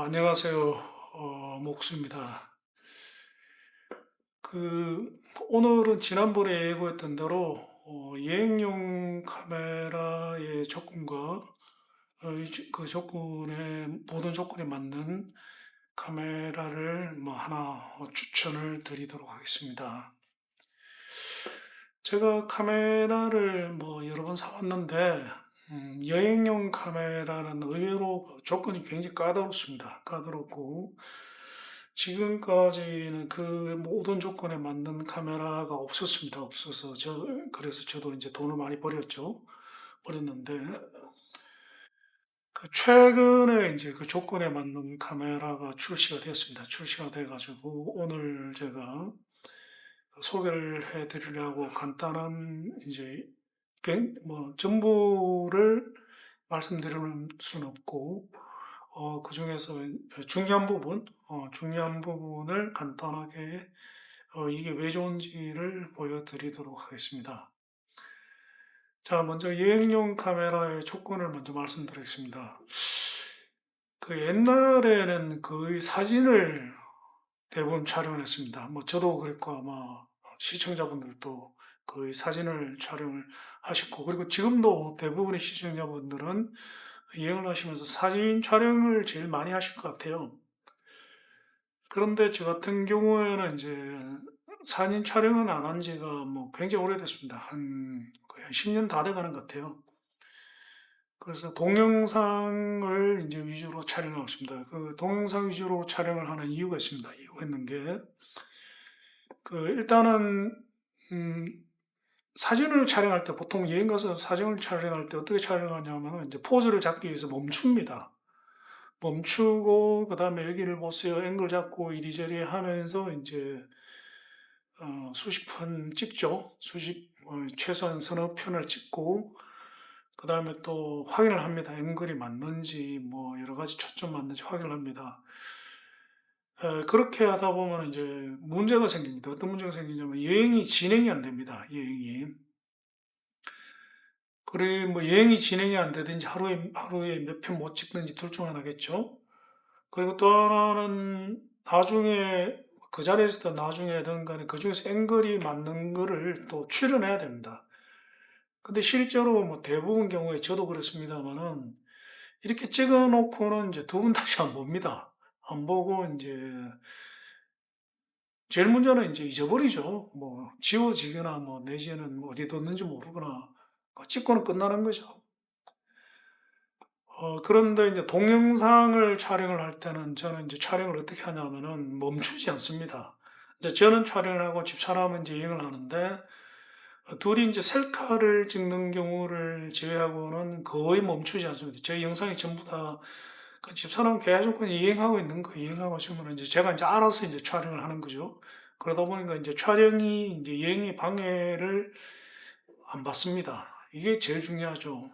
안녕하세요. 목수입니다. 그, 오늘은 지난번에 예고했던 대로 여행용 카메라의 조건과 그 조건에, 모든 조건에 맞는 카메라를 뭐 하나 추천을 드리도록 하겠습니다. 제가 카메라를 뭐 여러 번 사왔는데, 여행용 카메라는 의외로 조건이 굉장히 까다롭습니다. 까다롭고, 지금까지는 그 모든 조건에 맞는 카메라가 없었습니다. 없어서 그래서 저도 이제 돈을 많이 버렸는데, 그 최근에 이제 그 조건에 맞는 카메라가 출시가 됐습니다. 출시가 돼가지고 오늘 제가 소개를 해 드리려고 간단한 이제 뭐 전부를 말씀드리는 수는 없고 그 중에서 중요한 부분을 간단하게 이게 왜 좋은지를 보여드리도록 하겠습니다. 자, 먼저 여행용 카메라의 조건을 먼저 말씀드리겠습니다. 그 옛날에는 거의 사진을 대부분 촬영을 했습니다. 뭐 저도 그랬고 아마 시청자분들도 거의 사진을 촬영을 하셨고, 그리고 지금도 대부분의 시청자분들은 여행을 하시면서 사진 촬영을 제일 많이 하실 것 같아요. 그런데 저 같은 경우에는 이제 사진 촬영은 안 한 지가 뭐 굉장히 오래됐습니다. 거의 한 10년 다 돼가는 것 같아요. 그래서 동영상을 이제 위주로 촬영하고 있습니다. 그 동영상 위주로 촬영을 하는 이유가 있습니다. 이유가 있는 게, 일단은, 음, 사진을 촬영할 때, 보통 여행 가서 사진을 촬영할 때 어떻게 촬영하냐면, 이제 포즈를 잡기 위해서 멈춥니다. 멈추고, 그 다음에 여기를 보세요. 앵글 잡고 이리저리 하면서 이제, 수십 편 찍죠. 최소한 서너 편을 찍고, 그 다음에 또 확인을 합니다. 앵글이 맞는지, 뭐, 여러 가지 초점 맞는지 확인을 합니다. 그렇게 하다 보면 이제 문제가 생깁니다. 어떤 문제가 생기냐면 여행이 진행이 안 됩니다. 여행이. 그래, 뭐 여행이 진행이 안 되든지 하루에 몇 편 못 찍든지 둘 중 하나겠죠. 그리고 또 하나는 나중에 그 자리에서 나중에든 간에 그 중에서 앵글이 맞는 거를 또 출연해야 됩니다. 근데 실제로 뭐 대부분 경우에 저도 그렇습니다만은 이렇게 찍어 놓고는 이제 두 번 다시 안 봅니다. 안 보고 이제 제일 문제는 이제 잊어버리죠. 뭐 지워지거나 뭐 내지는 뭐 어디 뒀는지 모르거나 찍고는 끝나는 거죠. 그런데 이제 동영상을 촬영을 할 때는 저는 이제 촬영을 어떻게 하냐면은 멈추지 않습니다. 이제 저는 촬영을 하고 집사람은 이제 여행을 하는데 둘이 이제 셀카를 찍는 경우를 제외하고는 거의 멈추지 않습니다. 제 영상이 전부 다 그 집사람은 계속 그냥 이행하고 있는 거, 이행하고 있으면 이제 제가 이제 알아서 이제 촬영을 하는 거죠. 그러다 보니까 이제 촬영이 이제 여행의 방해를 안 받습니다. 이게 제일 중요하죠.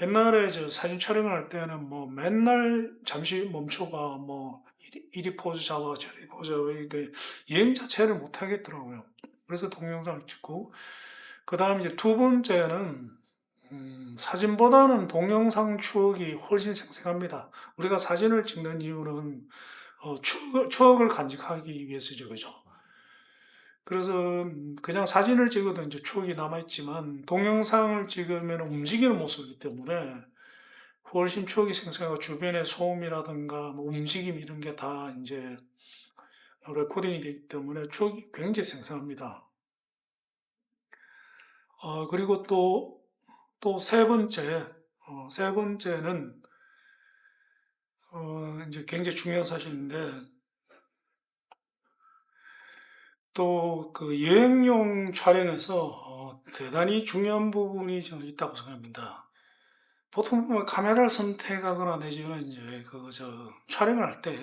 옛날에 저 사진 촬영을 할 때는 뭐 맨날 잠시 멈춰봐, 뭐 이리 포즈 잡아, 저리 포즈 잡아, 이게 여행 자체를 못 하겠더라고요. 그래서 동영상을 찍고, 그 다음 이제 두 번째는 사진보다는 동영상 추억이 훨씬 생생합니다. 우리가 사진을 찍는 이유는 추억을 간직하기 위해서죠, 그죠? 그래서 그냥 사진을 찍어도 이제 추억이 남아있지만 동영상을 찍으면 움직이는 모습이기 때문에 훨씬 추억이 생생하고 주변의 소음이라든가 뭐 움직임 이런 게 다 이제 레코딩이 되기 때문에 추억이 굉장히 생생합니다. 그리고 또 세 번째는 이제 굉장히 중요한 사실인데, 또 그 여행용 촬영에서 대단히 중요한 부분이 저는 있다고 생각합니다. 보통 보면 카메라를 선택하거나 내지는 이제 촬영을 할 때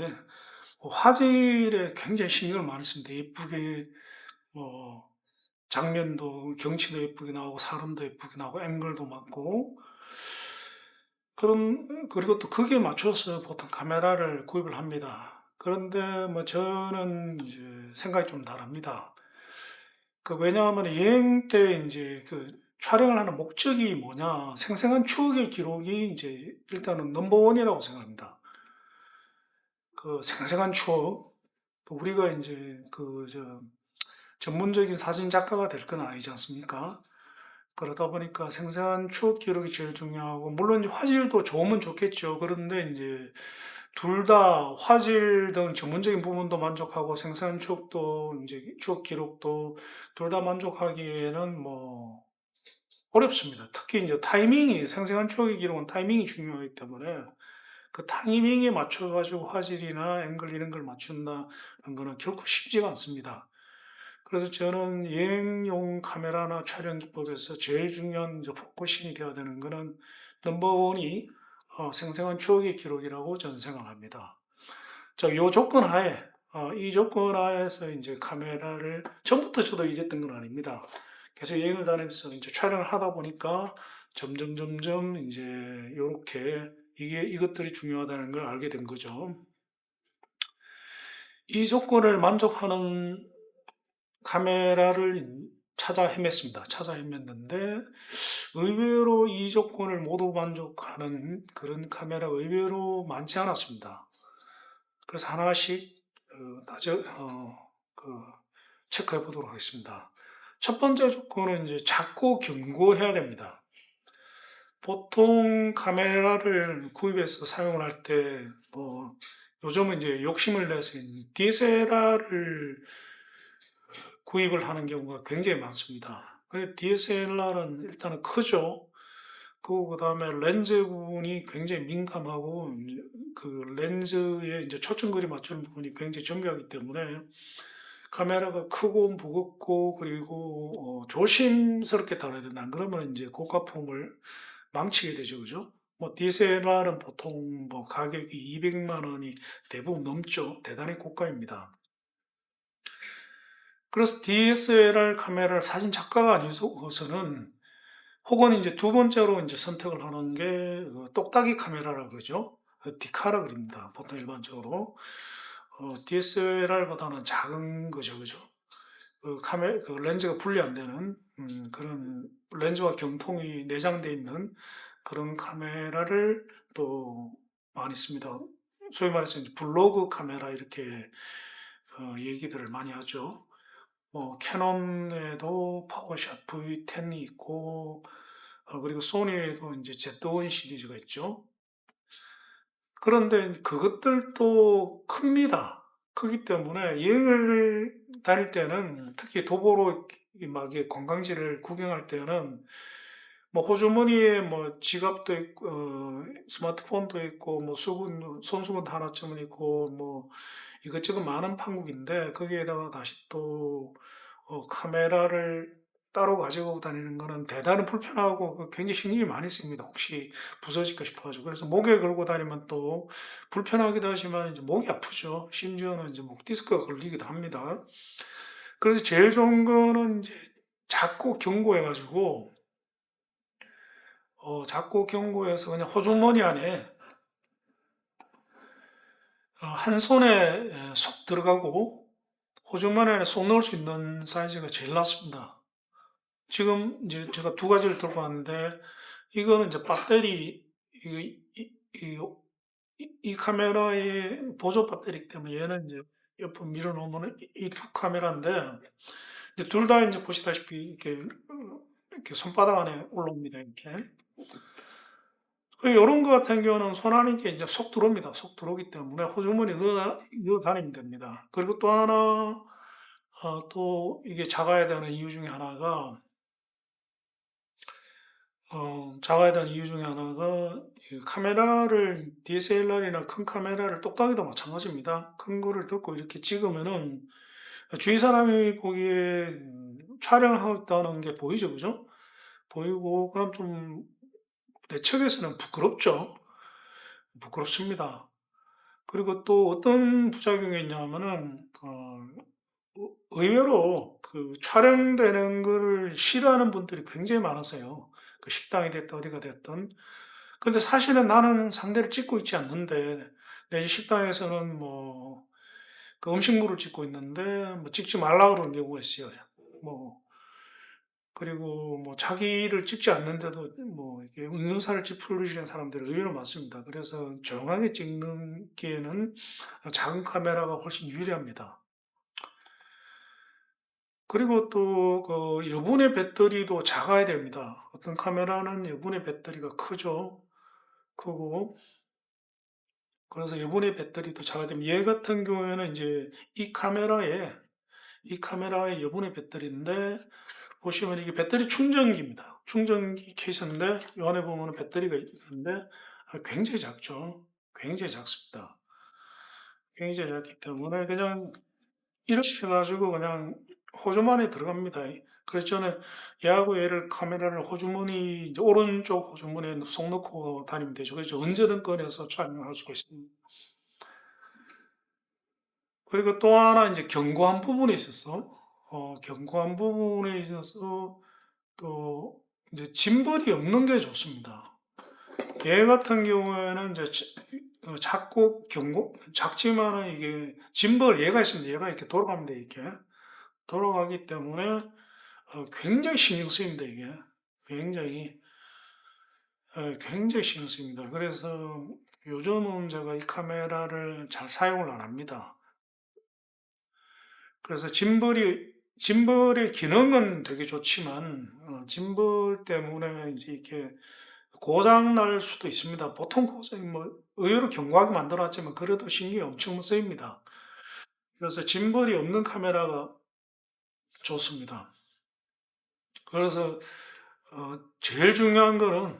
화질에 굉장히 신경을 많이 씁니다. 예쁘게 뭐 장면도 경치도 예쁘게 나오고 사람도 예쁘게 나오고 앵글도 맞고, 그리고 또 그게 맞춰서 보통 카메라를 구입을 합니다. 그런데 뭐 저는 이제 생각이 좀 다릅니다. 왜냐하면 여행 때 이제 촬영을 하는 목적이 뭐냐, 생생한 추억의 기록이 이제 일단은 넘버원이라고 생각합니다. 그 생생한 추억, 또 우리가 이제 전문적인 사진 작가가 될 건 아니지 않습니까? 그러다 보니까 생생한 추억 기록이 제일 중요하고, 물론 이제 화질도 좋으면 좋겠죠. 그런데 이제 둘 다 화질 등 전문적인 부분도 만족하고 생생한 추억도 이제 추억 기록도 둘 다 만족하기에는 뭐 어렵습니다. 특히 이제 타이밍이 생생한 추억의 기록은 타이밍이 중요하기 때문에 그 타이밍에 맞춰 가지고 화질이나 앵글 이런 걸 맞춘다는 거는 결코 쉽지가 않습니다. 그래서 저는 여행용 카메라나 촬영 기법에서 제일 중요한 이제 포커싱이 되어야 되는 거는 넘버 원이 생생한 추억의 기록이라고 저는 생각합니다. 자, 요 조건 하에, 이 조건 하에서 이제 카메라를, 처음부터 저도 이랬던 건 아닙니다. 계속 여행을 다니면서 이제 촬영을 하다 보니까 점점 이제 요렇게 이것들이 중요하다는 걸 알게 된 거죠. 이 조건을 만족하는 카메라를 찾아 헤맸습니다. 찾아 헤맸는데 의외로 이 조건을 모두 만족하는 그런 카메라가 의외로 많지 않았습니다. 그래서 하나씩 그 체크해 보도록 하겠습니다. 첫 번째 조건은 이제 작고 견고해야 됩니다. 보통 카메라를 구입해서 사용을 할 때, 뭐, 요즘은 이제 욕심을 내서 DSLR을 구입을 하는 경우가 굉장히 많습니다. DSLR은 일단은 크죠. 그 다음에 렌즈 부분이 굉장히 민감하고, 그 렌즈에 이제 초점거리 맞추는 부분이 굉장히 정교하기 때문에 카메라가 크고 무겁고 그리고 조심스럽게 다뤄야 된다. 안 그러면 이제 고가품을 망치게 되죠, 그죠? 뭐 DSLR은 보통 뭐 가격이 200만 원이 대부분 넘죠. 대단히 고가입니다. 그래서 DSLR 카메라를 사진 작가가 아니고서는 혹은 이제 두 번째로 이제 선택을 하는 게 똑딱이 카메라라고 그러죠. 디카라 그럽니다. 보통 일반적으로 DSLR보다는 작은 거죠, 그죠? 그 렌즈가 분리 안 되는 그런 렌즈와 경통이 내장되어 있는 그런 카메라를 또 많이 씁니다. 소위 말해서 이제 블로그 카메라 이렇게 얘기들을 많이 하죠. 뭐 캐논에도 파워샷 V10이 있고 그리고 소니에도 이제 Z1 시리즈가 있죠. 그런데 그것들도 큽니다. 크기 때문에 여행을 다닐 때는 특히 도보로 막 관광지를 구경할 때는 뭐 호주머니에 뭐 지갑도 있고 스마트폰도 있고 뭐 손수건 하나쯤은 있고 뭐 이것저것 많은 판국인데 거기에다가 다시 또 카메라를 따로 가지고 다니는 거는 대단히 불편하고 굉장히 신경이 많이 씁니다. 혹시 부서질까 싶어가지고. 그래서 목에 걸고 다니면 또 불편하기도 하지만 이제 목이 아프죠. 심지어는 이제 목 디스크가 걸리기도 합니다. 그래서 제일 좋은 거는 이제 작고 견고해가지고, 작고 견고해서 그냥 호주머니 안에 한 손에 쏙 들어가고 호주머니 안에 쏙 넣을 수 있는 사이즈가 제일 낫습니다. 지금 이제 제가 두 가지를 들고 왔는데 이거는 이제 배터리 이, 이, 이, 이 카메라의 보조 배터리이기 때문에 얘는 이제 옆으로 밀어놓으면 이 두 카메라인데 이제 둘 다 이제 보시다시피 이렇게 손바닥 안에 올라옵니다. 이렇게. 이런 거 같은 경우는 손 안에 이제 쏙 들어옵니다. 쏙 들어오기 때문에 호주머니 넣어 다니면 됩니다. 그리고 또 하나 또 이게 작아야 되는 이유 중에 하나가 작아야 되는 이유 중에 하나가 이 카메라를 DSLR이나 큰 카메라를 똑딱이도 마찬가지입니다. 큰 거를 들고 이렇게 찍으면은 주위 사람이 보기에 촬영을 하고 있다는 게 보이죠, 그죠? 보이고 그럼 좀 내 측에서는 부끄럽죠. 부끄럽습니다. 그리고 또 어떤 부작용이 있냐면은 의외로 그 촬영되는 거를 싫어하는 분들이 굉장히 많으세요. 그 식당이 됐든 어디가 됐든. 근데 사실은 나는 상대를 찍고 있지 않는데, 내 식당에서는 뭐, 그 음식물을 찍고 있는데, 뭐 찍지 말라 그러는 경우가 있어요. 뭐, 그리고 뭐 자기를 찍지 않는데도 뭐 이렇게 운전사를 찌푸리시는 사람들이 의외로 많습니다. 그래서 조용하게 찍는 기에는 작은 카메라가 훨씬 유리합니다. 그리고 또 그 여분의 배터리도 작아야 됩니다. 어떤 카메라는 여분의 배터리가 크죠. 크고 그래서 여분의 배터리도 작아야 됩니다. 얘 같은 경우에는 이제 이 카메라의 여분의 배터리인데 보시면 이게 배터리 충전기입니다. 충전기 케이스인데 이 안에 보면 배터리가 있는데 굉장히 작죠. 굉장히 작습니다. 굉장히 작기 때문에 그냥 이렇게 해가지고 그냥 호주머니에 들어갑니다. 그래서 저는 얘하고 얘를 카메라를 호주머니 이제 오른쪽 호주머니에 쏙 넣고 다니면 되죠. 그래서 언제든 꺼내서 촬영할 수가 있습니다. 그리고 또 하나 이제 견고한 부분에 있어서 견고한 부분에 있어서 또 이제 짐벌이 없는 게 좋습니다. 얘 같은 경우에는 이제 작고 작지만은 이게 짐벌 얘가 있습니다. 얘가 이렇게 돌아갑니다. 이렇게 돌아가기 때문에 굉장히 신경 쓰입니다. 이게 굉장히 굉장히 신경 쓰입니다. 그래서 요즘은 제가 이 카메라를 잘 사용을 안 합니다. 그래서 짐벌의 기능은 되게 좋지만 짐벌 때문에 이제 이렇게 고장 날 수도 있습니다. 보통 고장이 뭐 의외로 견고하게 만들어놨지만 그래도 신경이 엄청 쓰입니다. 그래서 짐벌이 없는 카메라가 좋습니다. 그래서 제일 중요한 거는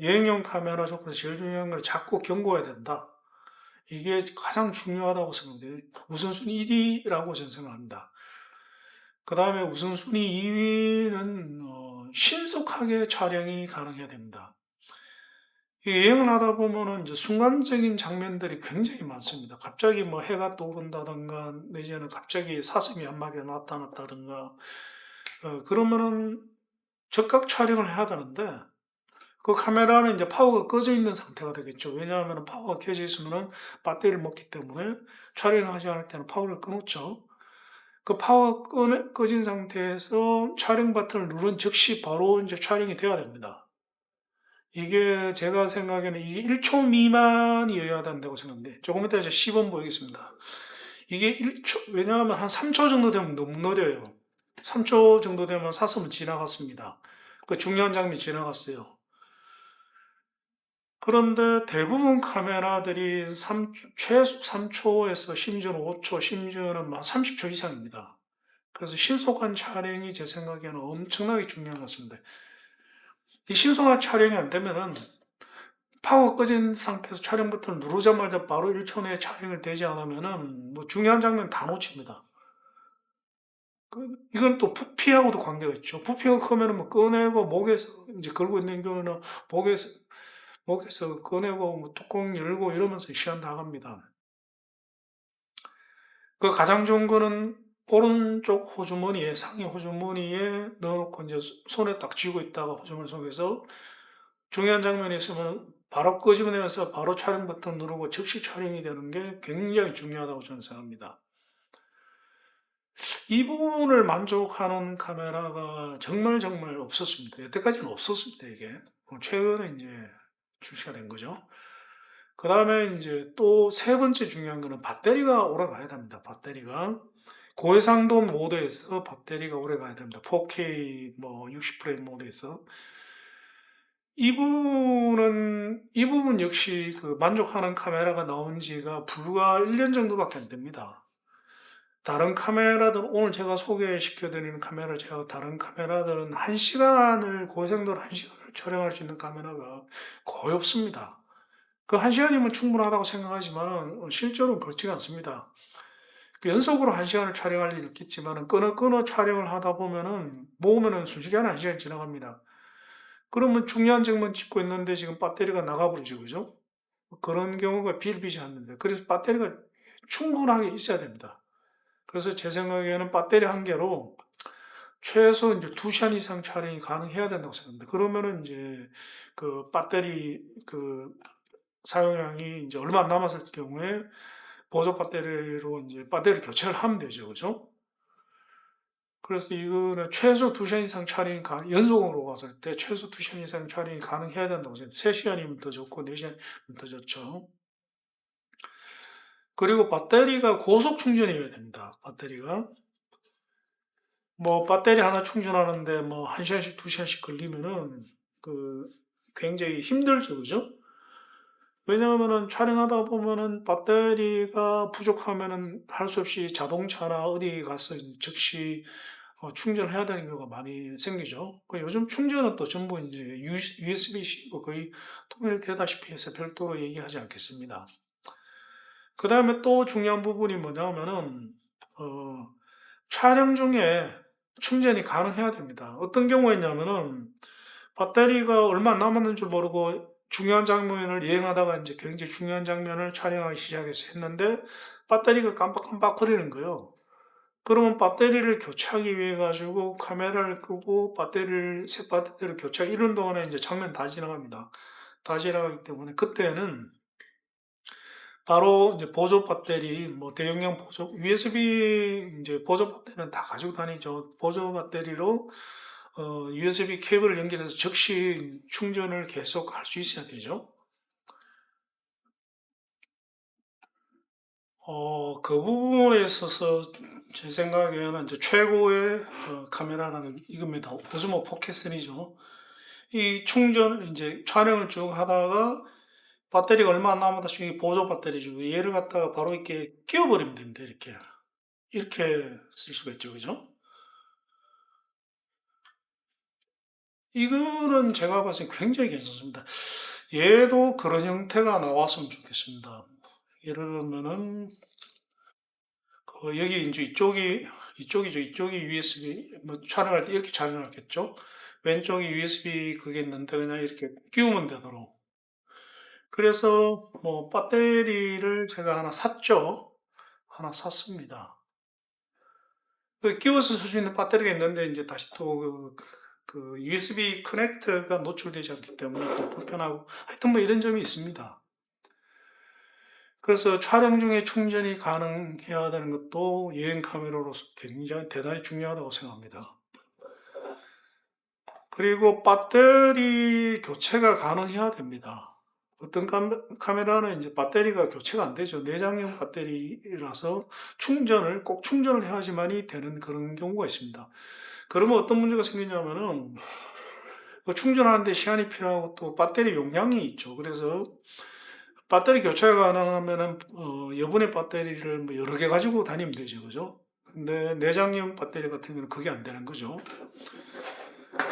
여행용 카메라 조건에서 제일 중요한 건 작고 견고해야 된다. 이게 가장 중요하다고 생각해요. 우선순위 1위라고 저는 생각합니다. 그 다음에 우선순위 2위는 신속하게 촬영이 가능해야 됩니다. 여행을 하다 보면은 이제 순간적인 장면들이 굉장히 많습니다. 갑자기 뭐 해가 떠오른다든가, 내지는 갑자기 사슴이 한 마리가 나타났다든가, 그러면은 즉각 촬영을 해야 되는데, 그 카메라는 이제 파워가 꺼져 있는 상태가 되겠죠. 왜냐하면 파워가 켜져 있으면 배터리를 먹기 때문에 촬영하지 않을 때는 파워를 끊었죠. 그 파워가 꺼진 상태에서 촬영 버튼을 누른 즉시 바로 이제 촬영이 돼야 됩니다. 이게 제가 생각에는 이게 1초 미만이어야 된다고 생각합니다. 조금 이따 이제 시범 보이겠습니다. 이게 1초, 왜냐하면 한 3초 정도 되면 너무 느려요. 3초 정도 되면 사슴은 지나갔습니다. 그 중요한 장면이 지나갔어요. 그런데 대부분 카메라들이 최소 3초에서 심지어는 5초, 심지어는 막 30초 이상입니다. 그래서 신속한 촬영이 제 생각에는 엄청나게 중요한 것 같습니다. 이 신속한 촬영이 안 되면은 파워 꺼진 상태에서 촬영 버튼을 누르자마자 바로 1초 내에 촬영이 되지 않으면은 뭐 중요한 장면 다 놓칩니다. 이건 또 부피하고도 관계가 있죠. 부피가 크면은 뭐 꺼내고 목에서 이제 걸고 있는 경우는 목에서 꺼내고 뭐 뚜껑 열고 이러면서 시간 다 갑니다. 그 가장 좋은 거는 오른쪽 호주머니에 상의 호주머니에 넣어놓고 이제 손에 딱 쥐고 있다가 호주머니 속에서 중요한 장면이 있으면 바로 끄집어내면서 바로 촬영 버튼 누르고 즉시 촬영이 되는 게 굉장히 중요하다고 저는 생각합니다. 이 부분을 만족하는 카메라가 정말 정말 없었습니다. 여태까지는 없었습니다, 이게. 최근에 이제 출시가 된 거죠. 그 다음에 이제 또 세 번째 중요한 거는 배터리가 오래 가야 됩니다. 배터리가. 고해상도 모드에서 배터리가 오래 가야 됩니다. 4K 뭐 60프레임 모드에서. 이 부분 역시 그 만족하는 카메라가 나온 지가 불과 1년 정도밖에 안 됩니다. 다른 카메라들, 오늘 제가 소개시켜드리는 카메라, 다른 카메라들은 1시간을, 고해상도로 1시간을 촬영할 수 있는 카메라가 거의 없습니다. 그 1시간이면 충분하다고 생각하지만 실제로는 그렇지가 않습니다. 그 연속으로 1시간을 촬영할 일은 있겠지만 끊어 촬영을 하다 모으면은 순식간에 1시간이 지나갑니다. 그러면 중요한 장면 찍고 있는데 지금 배터리가 나가버리죠, 그죠? 그런 경우가 비일비재합니다. 그래서 배터리가 충분하게 있어야 됩니다. 그래서 제 생각에는 배터리 한 개로 최소 이제 2시간 이상 촬영이 가능해야 된다고 생각합니다. 그러면은 이제 그 배터리 사용량이 이제 얼마 안 남았을 경우에 보조 배터리로 이제 배터리 교체를 하면 되죠, 그죠? 그래서 이거는 최소 2시간 이상 촬영이 연속으로 봤을 때 최소 2시간 이상 촬영이 가능해야 된다고 생각해요. 3시간이면 더 좋고 4시간이면 더 좋죠. 그리고 배터리가 고속 충전이어야 됩니다. 배터리가. 뭐 배터리 하나 충전하는데 뭐 1시간씩 2시간씩 걸리면은 그 굉장히 힘들죠. 그죠? 왜냐하면은 촬영하다 보면은 배터리가 부족하면은 할 수 없이 자동차나 어디 가서 즉시 충전해야 되는 경우가 많이 생기죠. 요즘 충전은 또 전부 이제 USB-C로 거의 통일되다시피 해서 별도로 얘기하지 않겠습니다. 그 다음에 또 중요한 부분이 뭐냐면은, 어, 촬영 중에 충전이 가능해야 됩니다. 어떤 경우였냐면은, 배터리가 얼마 남았는 줄 모르고 중요한 장면을 여행하다가 이제 굉장히 중요한 장면을 촬영하기 시작해서 했는데, 배터리가 깜빡깜빡거리는 거예요. 그러면 배터리를 교체하기 위해 가지고 카메라를 끄고 새 배터리를 교체하기 이런 동안에 이제 장면 다 지나갑니다. 다 지나가기 때문에 그때는 바로 이제 보조 배터리, 뭐 대용량 보조, USB 이제 보조 배터리는 다 가지고 다니죠. 보조 배터리로 USB 케이블을 연결해서 즉시 충전을 계속 할 수 있어야 되죠. 그 부분에 있어서 제 생각에는 이제 최고의 카메라는 이겁니다. 오즈모 포켓3죠. 이 충전, 이제 촬영을 쭉 하다가 배터리가 얼마 안 남았다 싶으면 보조 배터리죠. 얘를 갖다가 바로 이렇게 끼워버리면 됩니다. 이렇게 쓸 수가 있죠. 그죠? 이거는 제가 봤을 때 굉장히 괜찮습니다. 얘도 그런 형태가 나왔으면 좋겠습니다. 예를 들면은, 여기 이제 이쪽이죠. 이쪽이 USB, 뭐 촬영할 때 이렇게 촬영하겠죠? 왼쪽이 USB 그게 있는데 그냥 이렇게 끼우면 되도록. 그래서 뭐 배터리를 제가 하나 샀죠. 하나 샀습니다. 끼워서 쓸 수 있는 배터리가 있는데 이제 다시 또 그 USB 커넥터가 노출되지 않기 때문에 또 불편하고 하여튼 뭐 이런 점이 있습니다. 그래서 촬영 중에 충전이 가능해야 되는 것도 여행 카메라로서 굉장히 대단히 중요하다고 생각합니다. 그리고 배터리 교체가 가능해야 됩니다. 어떤 카메라는 이제 배터리가 교체가 안 되죠. 내장형 배터리라서 꼭 충전을 해야지만이 되는 그런 경우가 있습니다. 그러면 어떤 문제가 생기냐면은 충전하는데 시간이 필요하고 또 배터리 용량이 있죠. 그래서 배터리 교체가 가능하면은 여분의 배터리를 뭐 여러 개 가지고 다니면 되죠. 그죠? 근데 내장형 배터리 같은 경우는 그게 안 되는 거죠.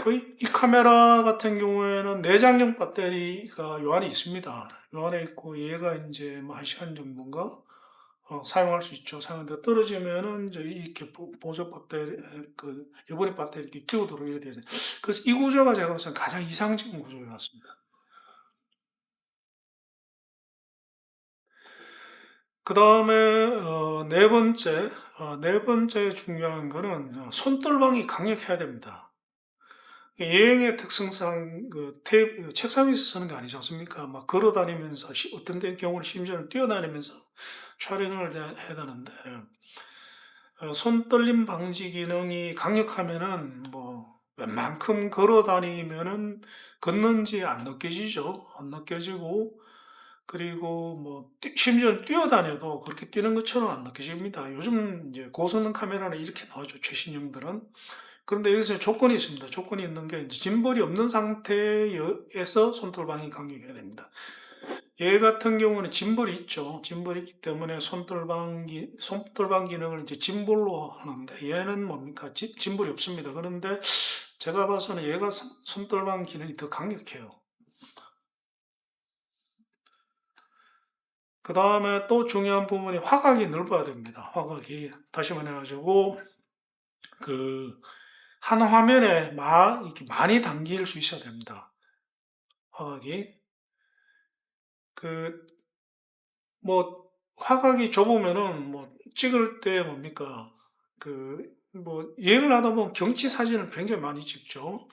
이 카메라 같은 경우에는 내장형 배터리가 요 안에 있습니다. 요 안에 있고 얘가 이제 뭐 1시간 정도인가 사용할 수 있죠. 사용하는데 떨어지면은 이제 이렇게 보조 배터리 그 여분의 배터리 이렇게 끼우도록 이렇게 되죠. 그래서 이 구조가 제가 봤을 때 가장 이상적인 구조인 것 같습니다. 그 다음에 네 번째 중요한 거는 손떨방이 강력해야 됩니다. 여행의 특성상 책상 위에서 쓰는 게 아니지 않습니까? 막 걸어 다니면서 어떤 경우는 심지어는 뛰어다니면서 촬영을 해야 되는데 손떨림 방지 기능이 강력하면은 뭐 웬만큼 걸어 다니면은 걷는지 안 느껴지죠. 안 느껴지고 그리고 뭐 심지어 뛰어다녀도 그렇게 뛰는 것처럼 안 느껴집니다. 요즘 이제 고성능 카메라는 이렇게 나오죠. 최신형들은. 그런데 여기서 조건이 있습니다. 조건이 있는 게 이제 짐벌이 없는 상태에서 손떨방이 강력해야 됩니다. 얘 같은 경우는 짐벌이 있죠. 짐벌이 있기 때문에 손떨방 기능을 이제 짐벌로 하는데 얘는 뭡니까? 짐벌이 없습니다. 그런데 제가 봐서는 얘가 손떨방 기능이 더 강력해요. 그 다음에 또 중요한 부분이 화각이 넓어야 됩니다. 화각이 다시 말해가지고 그 한 화면에 이렇게 많이 담길 수 있어야 됩니다. 화각이 그 뭐 화각이 좁으면은 뭐 찍을 때 뭡니까 그 뭐 여행을 하다 보면 경치 사진을 굉장히 많이 찍죠.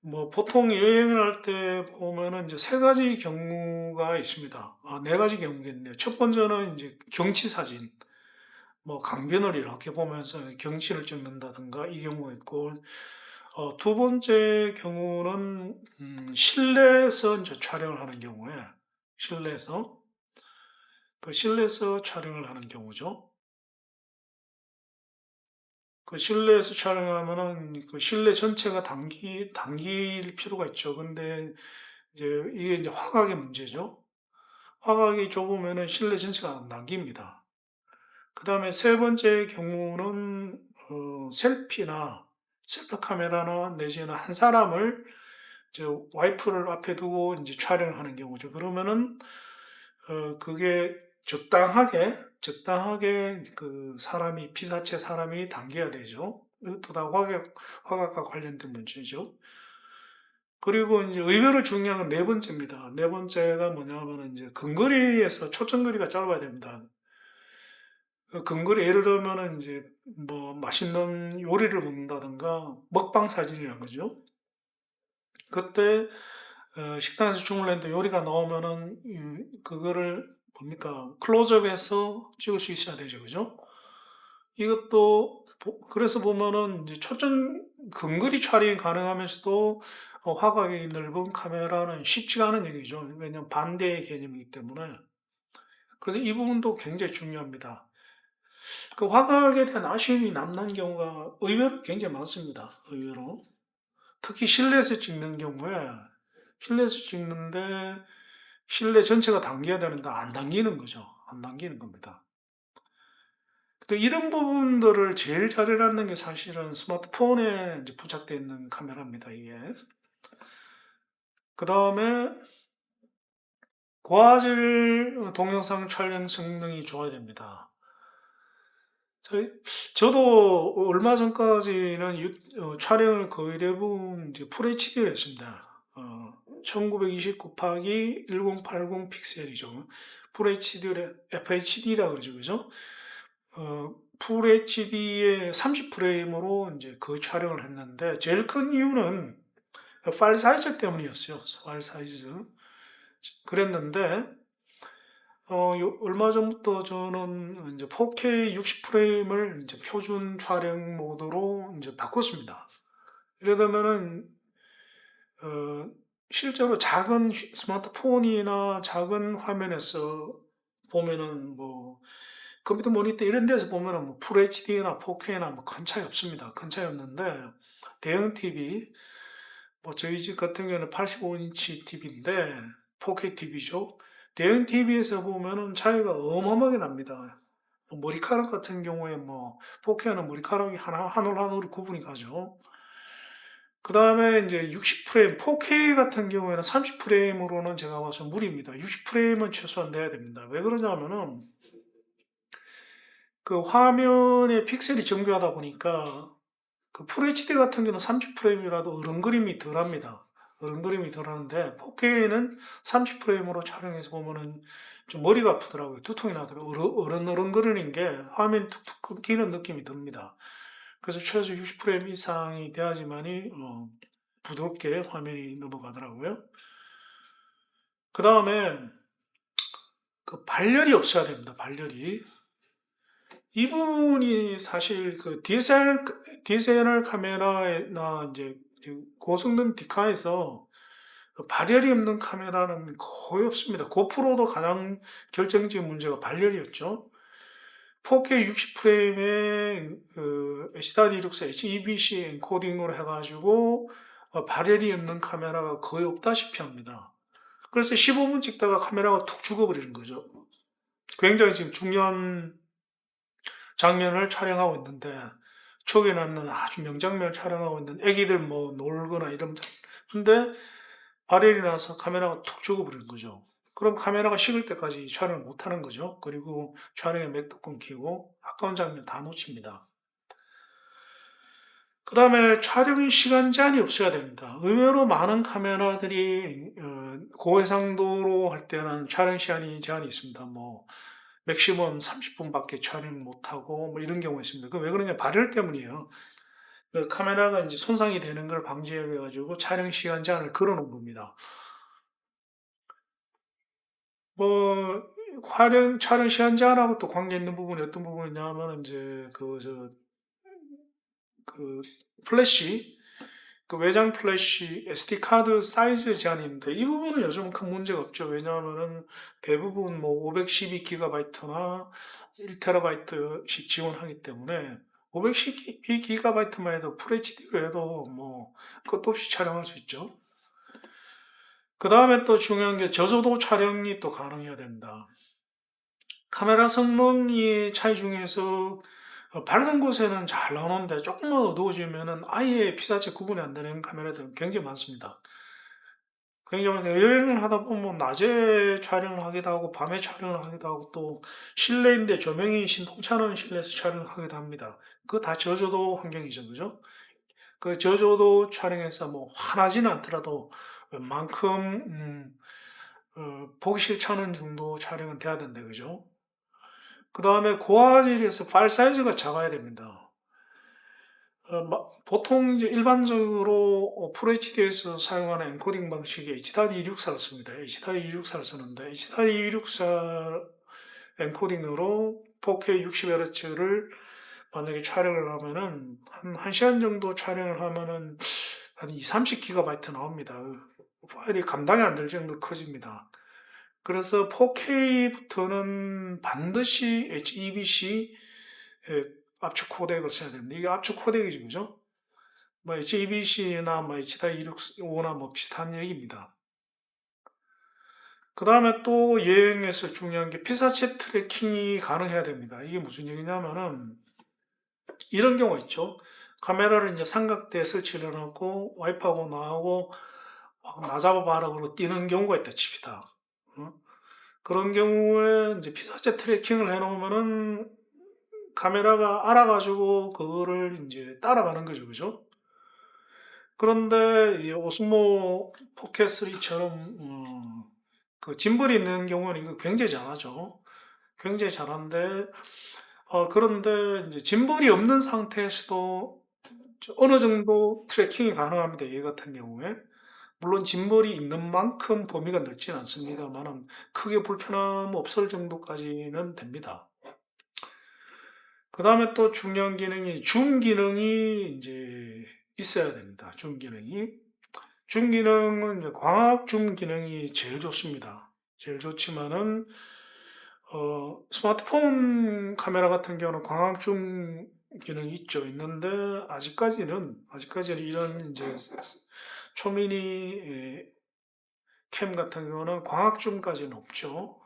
뭐 보통 여행을 할 때 보면은 이제 세 가지 경우가 있습니다. 네 가지 경우겠네요. 첫 번째는 이제 경치 사진. 뭐 강변을 이렇게 보면서 경치를 찍는다든가 이 경우가 있고, 두 번째 경우는 실내에서 이제 촬영을 하는 경우에 실내에서 실내에서 촬영을 하는 경우죠. 그 실내에서 촬영하면은 그 실내 전체가 당길 필요가 있죠. 근데 이제 이게 이제 화각의 문제죠. 화각이 좁으면은 실내 전체가 안 당깁니다. 그 다음에 세 번째 경우는 셀프 카메라나 내지는 한 사람을 이제 와이프를 앞에 두고 이제 촬영을 하는 경우죠. 그러면은 그게 적당하게 그 사람이 피사체 사람이 당겨야 되죠. 이것도 다 화각과 관련된 문제죠. 그리고 이제 의외로 중요한 건 네 번째입니다. 네 번째가 뭐냐면은 이제 근거리에서 초점거리가 짧아야 됩니다. 그 근거리 예를 들면은 이제 뭐 맛있는 요리를 먹는다든가 먹방 사진이라는 거죠. 그때 식당에서 주문했는데 요리가 나오면은 그거를 뭡니까 클로즈업해서 찍을 수 있어야 되죠, 그죠? 이것도 그래서 보면은 이제 초점 근거리 촬영이 가능하면서도 화각이 넓은 카메라는 쉽지가 않은 얘기죠. 왜냐하면 반대의 개념이기 때문에. 그래서 이 부분도 굉장히 중요합니다. 그 화각에 대한 아쉬움이 남는 경우가 의외로 굉장히 많습니다. 의외로. 특히 실내에서 찍는 경우에 실내에서 찍는데 실내 전체가 당겨야 되는데 안 당기는 거죠. 안 당기는 겁니다. 또 이런 부분들을 제일 잘 해놨는 게 사실은 스마트폰에 이제 부착되어 있는 카메라입니다. 이게. 그 다음에 고화질 동영상 촬영 성능이 좋아야 됩니다. 저도 얼마 전까지는 촬영을 거의 대부분 이제 FHD로 했습니다. 1920 곱하기 1080 픽셀이죠. FHD라 그러죠, 그죠? FHD의 30프레임으로 이제 그 촬영을 했는데 제일 큰 이유는 파일 사이즈 때문이었어요. 파일 사이즈. 그랬는데 얼마 전부터 저는 이제 4K 60프레임을 이제 표준 촬영 모드로 이제 바꿨습니다. 이러면은 어, 실제로 작은 스마트폰이나 작은 화면에서 보면은 뭐 컴퓨터 모니터 이런 데서 보면은 뭐 FHD나 4K나 뭐 큰 차이 없습니다. 큰 차이 없는데 대형 TV 뭐 저희 집 같은 경우는 85인치 TV인데 4K TV죠. 대형 TV에서 보면은 차이가 어마어마하게 납니다. 머리카락 같은 경우에 뭐 4K는 머리카락이 하나 한 올 한 올이 구분이 가죠. 그 다음에 이제 60프레임, 4K 같은 경우에는 30프레임으로는 제가 봐서 무리입니다. 60프레임은 최소한 돼야 됩니다. 왜 그러냐면은 그 화면의 픽셀이 정교하다 보니까 그 FHD 같은 경우는 30프레임이라도 어른그림이 덜합니다. 어른그림이 덜하는데 4K는 30프레임으로 촬영해서 보면은 좀 머리가 아프더라고요. 두통이 나더라고요. 어른어른거리는 게 화면이 툭툭 끊기는 느낌이 듭니다. 그래서 최소 60프레임 이상이 돼야지만이 부드럽게 화면이 넘어가더라고요. 그 다음에 그 발열이 없어야 됩니다. 발열이. 이 부분이 사실 그 DSLR 카메라나 이제 고성능 디카에서 발열이 없는 카메라는 거의 없습니다. 고프로도 가장 결정적인 문제가 발열이었죠. 4K 60프레임에 그 HD264 HEVC 엔코딩으로 해가지고 발열이 없는 카메라가 거의 없다시피 합니다. 그래서 15분 찍다가 카메라가 툭 죽어버리는 거죠. 굉장히 지금 중요한 장면을 촬영하고 있는데 추억에 남는 아주 명장면을 촬영하고 있는 애기들 뭐 놀거나 이런 근데 발열이 나서 카메라가 툭 죽어버리는 거죠. 그럼 카메라가 식을 때까지 촬영을 못하는 거죠. 그리고 촬영에 맥도 끊기고 아까운 장면 다 놓칩니다. 그 다음에 촬영 시간 제한이 없어야 됩니다. 의외로 많은 카메라들이 고해상도로 할 때는 촬영 시간이 제한이 있습니다. 뭐 맥시멈 30분밖에 촬영 못하고 뭐 이런 경우가 있습니다. 그 왜 그러냐 발열 때문이에요. 그 카메라가 이제 손상이 되는 걸 방지하기 가지고 촬영 시간 제한을 걸어놓은 겁니다. 뭐 촬영 시간 제한하고 또 관계 있는 부분이 어떤 부분이냐면 이제 그 플래시, 그 외장 플래시 SD 카드 사이즈 제한인데 이 부분은 요즘은 큰 문제가 없죠. 왜냐하면은 대부분 뭐 512GB나 1TB씩 지원하기 때문에 512GB만 해도 FHD로 해도 뭐 끝도 없이 촬영할 수 있죠. 그 다음에 또 중요한 게 저조도 촬영이 또 가능해야 된다. 카메라 성능이 차이 중에서 밝은 곳에는 잘 나오는데 조금만 어두워지면은 아예 피사체 구분이 안 되는 카메라들은 굉장히 많습니다. 굉장히 많은데 여행을 하다 보면 뭐 낮에 촬영을 하기도 하고 밤에 촬영을 하기도 하고 또 실내인데 조명이 신통치 않은 실내에서 촬영을 하기도 합니다. 그거 다 저조도 환경이죠, 그죠? 그 저조도 촬영해서 뭐 환하지는 않더라도 웬만큼 보기 싫지 않은 정도 촬영은 돼야 된다, 그죠? 그 다음에 고화질에서 파일 사이즈가 작아야 됩니다. 보통 이제 일반적으로 FHD에서 사용하는 엔코딩 방식이 H.264를 씁니다. H.264를 쓰는데 H.264 엔코딩으로 4K 60Hz를 만약에 촬영을 하면은 한 1시간 정도 촬영을 하면은 한 2, 30GB 나옵니다. 파일이 감당이 안 될 정도로 커집니다. 그래서 4K부터는 반드시 HEVC 압축 코덱을 써야 됩니다. 이게 압축 코덱이죠, 그죠? 뭐 HEVC나 뭐 H.265나 뭐 비슷한 얘기입니다. 그 다음에 또 여행에서 중요한 게 피사체 트래킹이 가능해야 됩니다. 이게 무슨 얘기냐면은 이런 경우가 있죠. 카메라를 이제 삼각대에 설치를 해놓고 와이프하고 나하고 나 잡아봐라 그러고 뛰는 경우가 있다 칩시다. 어? 그런 경우에 이제 피사체 트래킹을 해놓으면은 카메라가 알아가지고 그거를 이제 따라가는 거죠, 그죠? 그런데 이 오스모 포켓 3처럼 그 짐벌이 있는 경우는 이거 굉장히 잘하죠. 굉장히 잘하는데 그런데 이제 짐벌이 없는 상태에서도 어느 정도 트래킹이 가능합니다. 얘 같은 경우에. 물론 짐벌이 있는 만큼 범위가 넓지는 않습니다만 크게 불편함 없을 정도까지는 됩니다. 그 다음에 또 중요한 기능이 줌 기능이 이제 있어야 됩니다. 줌 기능이. 줌 기능은 이제 광학 줌 기능이 제일 좋습니다. 제일 좋지만은 스마트폰 카메라 같은 경우는 광학 줌 기능이 있는데 아직까지는 이런 이제 초미니 캠 같은 경우는 광학 줌까지는 없죠.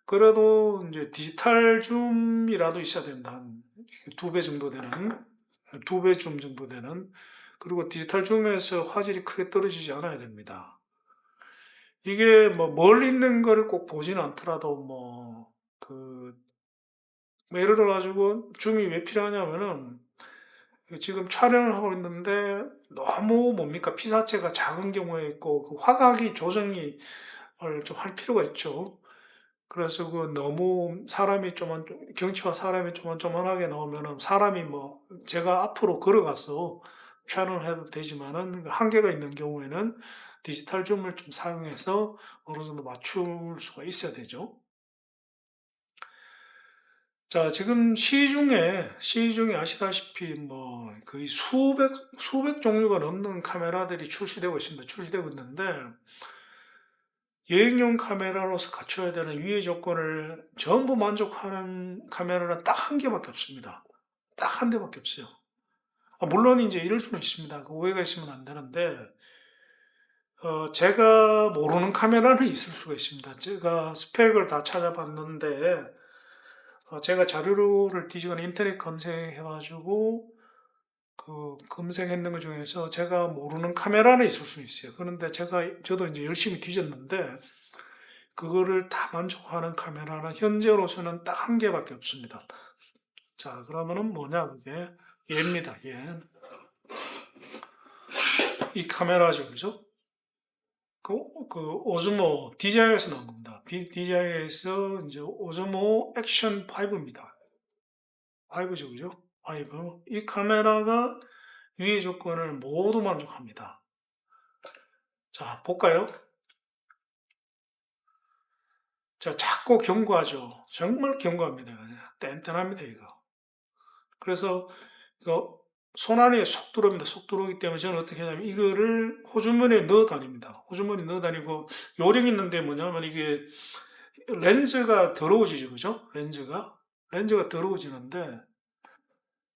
그래도 이제 디지털 줌이라도 있어야 된다. 한 2배 정도 되는, 2배 줌 정도 되는, 그리고 디지털 줌에서 화질이 크게 떨어지지 않아야 됩니다. 이게 뭐 멀리 있는 거를 꼭 보지는 않더라도 뭐 예를 들어가지고 줌이 왜 필요하냐면은 지금 촬영을 하고 있는데 너무 뭡니까 피사체가 작은 경우에 있고 그 화각이 조정이 좀 할 필요가 있죠. 그래서 그 너무 경치와 사람이 조만조만하게 나오면은 사람이 뭐 제가 앞으로 걸어가서 촬영을 해도 되지만은 한계가 있는 경우에는 디지털 줌을 좀 사용해서 어느 정도 맞출 수가 있어야 되죠. 자, 지금 시중에 아시다시피 뭐 거의 수백 종류가 넘는 카메라들이 출시되고 있습니다. 출시되고 있는데 여행용 카메라로서 갖춰야 되는 유해 조건을 전부 만족하는 카메라는 딱 한 개밖에 없습니다. 딱 한 대밖에 없어요. 물론 이제 이럴 수는 있습니다. 그 오해가 있으면 안 되는데, 제가 모르는 카메라는 있을 수가 있습니다. 제가 스펙을 다 찾아봤는데, 제가 자료를 뒤지거나 인터넷 검색해가지고, 검색했는 것 중에서 제가 모르는 카메라는 있을 수 있어요. 그런데 저도 이제 열심히 뒤졌는데, 그거를 다 만족하는 카메라는 현재로서는 딱 한 개밖에 없습니다. 자, 그러면은 뭐냐, 그게? 얘입니다, 얘. 이 카메라죠, 그죠? 오즈모, DJI에서 나온 겁니다. DJI에서 이제 오즈모 액션 5입니다. 5죠, 그죠? 5. 이 카메라가 유해 조건을 모두 만족합니다. 자, 볼까요? 자, 작고 견고하죠. 정말 견고합니다. 뗀뗀합니다, 이거. 그래서 손 안에 쏙 들어옵니다. 쏙 들어오기 때문에 저는 어떻게 하냐면 이거를 호주머니에 넣어 다닙니다. 호주머니에 넣어 다니고 요령 있는데 뭐냐면 이게 렌즈가 더러워지죠, 그죠? 렌즈가 더러워지는데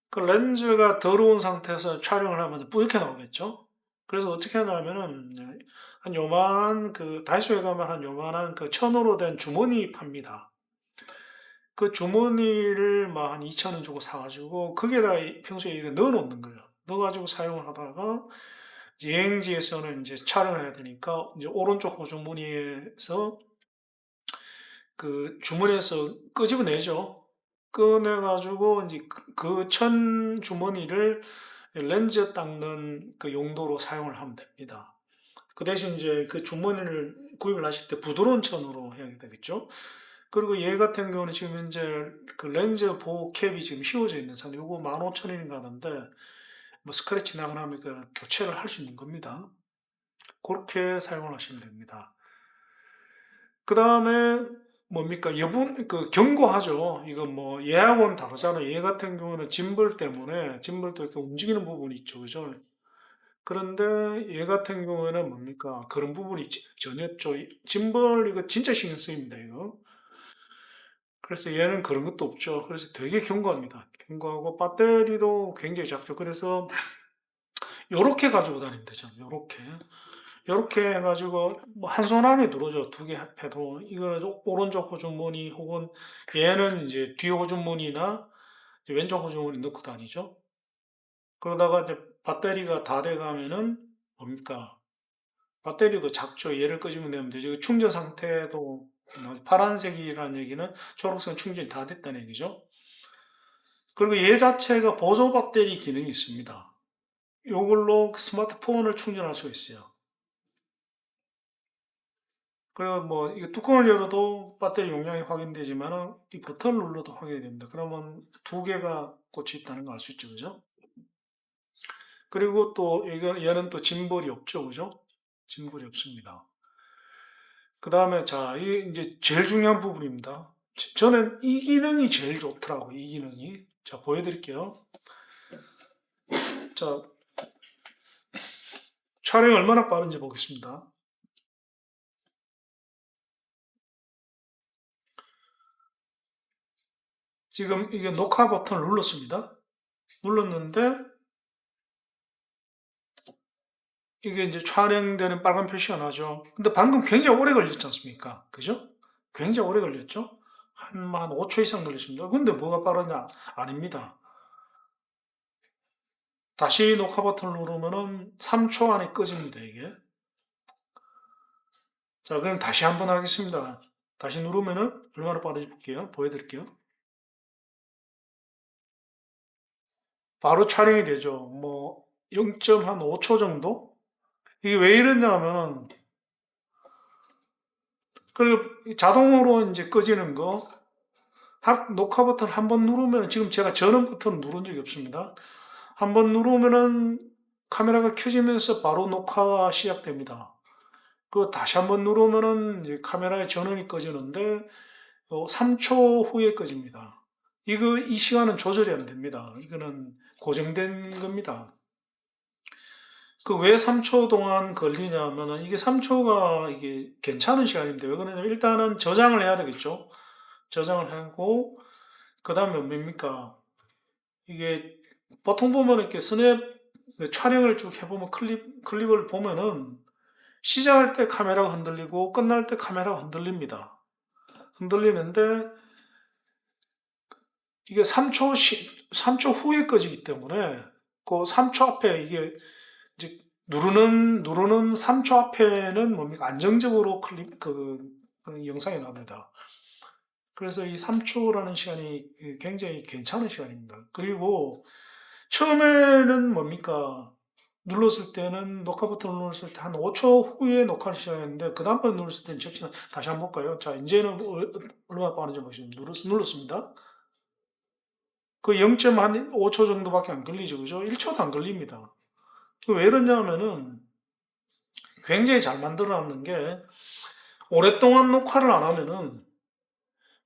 그 렌즈가 더러운 상태에서 촬영을 하면 뿌옇게 나오겠죠? 그래서 어떻게 하냐면은 한 요만한 그 다이소에 가면 한 요만한 그 천으로 된 주머니 팝니다. 그 주머니를 막 한 2,000원 주고 사가지고 거기에다 평소에 이거 넣어놓는 거예요. 넣어가지고 사용을 하다가 이제 여행지에서는 이제 촬영을 해야 되니까 이제 오른쪽 호주머니에서 그 주머니에서 끄집어내죠. 꺼내가지고 이제 그 천 주머니를 렌즈 닦는 그 용도로 사용을 하면 됩니다. 그 대신 이제 그 주머니를 구입을 하실 때 부드러운 천으로 해야 되겠죠. 그리고 얘 같은 경우는 지금 현재 그 렌즈 보호 캡이 지금 씌워져 있는 상태. 요거 15,000원인가 하는데 뭐 스크래치 나거나 하면 그 교체를 할 수 있는 겁니다. 그렇게 사용을 하시면 됩니다. 그 다음에 뭡니까? 여분, 그 경고하죠. 이거 뭐 얘하고는 다르잖아요. 얘 같은 경우는 짐벌 때문에 짐벌도 이렇게 움직이는 부분이 있죠. 그죠? 그런데 얘 같은 경우에는 뭡니까? 그런 부분이 전혀 없죠. 짐벌 이거 진짜 신경 쓰입니다. 이거. 그래서 얘는 그런 것도 없죠. 그래서 되게 견고합니다. 견고하고 배터리도 굉장히 작죠. 그래서 요렇게 가지고 다니면 되죠. 요렇게. 요렇게 해가지고 뭐 한 손 안에 들어오죠. 두 개 합해도 이거 오른쪽 호주머니 혹은 얘는 이제 뒤 호주머니나 왼쪽 호주머니 넣고 다니죠. 그러다가 이제 배터리가 다 돼가면은 뭡니까? 배터리도 작죠. 얘를 끄집어 내면 되죠. 충전 상태도 파란색이라는 얘기는 초록색 충전이 다 됐다는 얘기죠. 그리고 얘 자체가 보조 배터리 기능이 있습니다. 이걸로 스마트폰을 충전할 수 있어요. 그리고 뭐 이게 뚜껑을 열어도 배터리 용량이 확인되지만 이 버튼을 눌러도 확인이 됩니다. 그러면 두 개가 꽂혀 있다는 걸 알 수 있죠, 그죠? 그리고 또 얘는 또 짐벌이 없죠, 그죠? 짐벌이 없습니다. 그 다음에 자, 이 이제 제일 중요한 부분입니다. 저는 이 기능이 제일 좋더라고, 이 기능이. 자, 보여드릴게요. 자, 촬영이 얼마나 빠른지 보겠습니다. 지금 이게 녹화 버튼을 눌렀습니다. 눌렀는데 이게 이제 촬영되는 빨간 표시가 나죠. 근데 방금 굉장히 오래 걸렸지 않습니까? 그죠? 굉장히 오래 걸렸죠? 한 5초 이상 걸렸습니다. 근데 뭐가 빠르냐? 아닙니다. 다시 녹화 버튼을 누르면은 3초 안에 꺼집니다, 이게. 자, 그럼 다시 한번 하겠습니다. 다시 누르면은 얼마나 빠른지 볼게요. 보여드릴게요. 바로 촬영이 되죠. 뭐 0.5초 정도? 이게 왜 이러냐면은 그 자동으로 이제 꺼지는 거 녹화 버튼 한 번 누르면 지금 제가 전원 버튼 누른 적이 없습니다. 한 번 누르면은 카메라가 켜지면서 바로 녹화가 시작됩니다. 그 다시 한 번 누르면은 이제 카메라의 전원이 꺼지는데 3초 후에 꺼집니다. 이 시간은 조절이 안 됩니다. 이거는 고정된 겁니다. 그 왜 3초 동안 걸리냐면은 이게 3초가 이게 괜찮은 시간인데 왜 그러냐면 일단은 저장을 해야 되겠죠. 저장을 하고 그 다음에 뭡니까? 이게 보통 보면 이렇게 스냅 촬영을 쭉 해보면 클립을 보면은 시작할 때 카메라가 흔들리고 끝날 때 카메라가 흔들립니다. 흔들리는데 이게 3초 후에 꺼지기 때문에 그 3초 앞에 이게 이제 누르는 3초 앞에는 뭡니까? 안정적으로 그 영상이 나옵니다. 그래서 이 3초라는 시간이 굉장히 괜찮은 시간입니다. 그리고 처음에는 뭡니까? 눌렀을 때는 녹화 버튼을 눌렀을 때 한 5초 후에 녹화를 시작했는데 그 다음번에 눌렀을 때는 적시는 다시 한번 볼까요? 자, 이제는 얼마나 빠른지 보시면 눌렀습니다. 그 0.5초 정도밖에 안 걸리죠, 그죠? 1초도 안 걸립니다. 왜 이러냐면은 굉장히 잘 만들어놨는 게 오랫동안 녹화를 안 하면은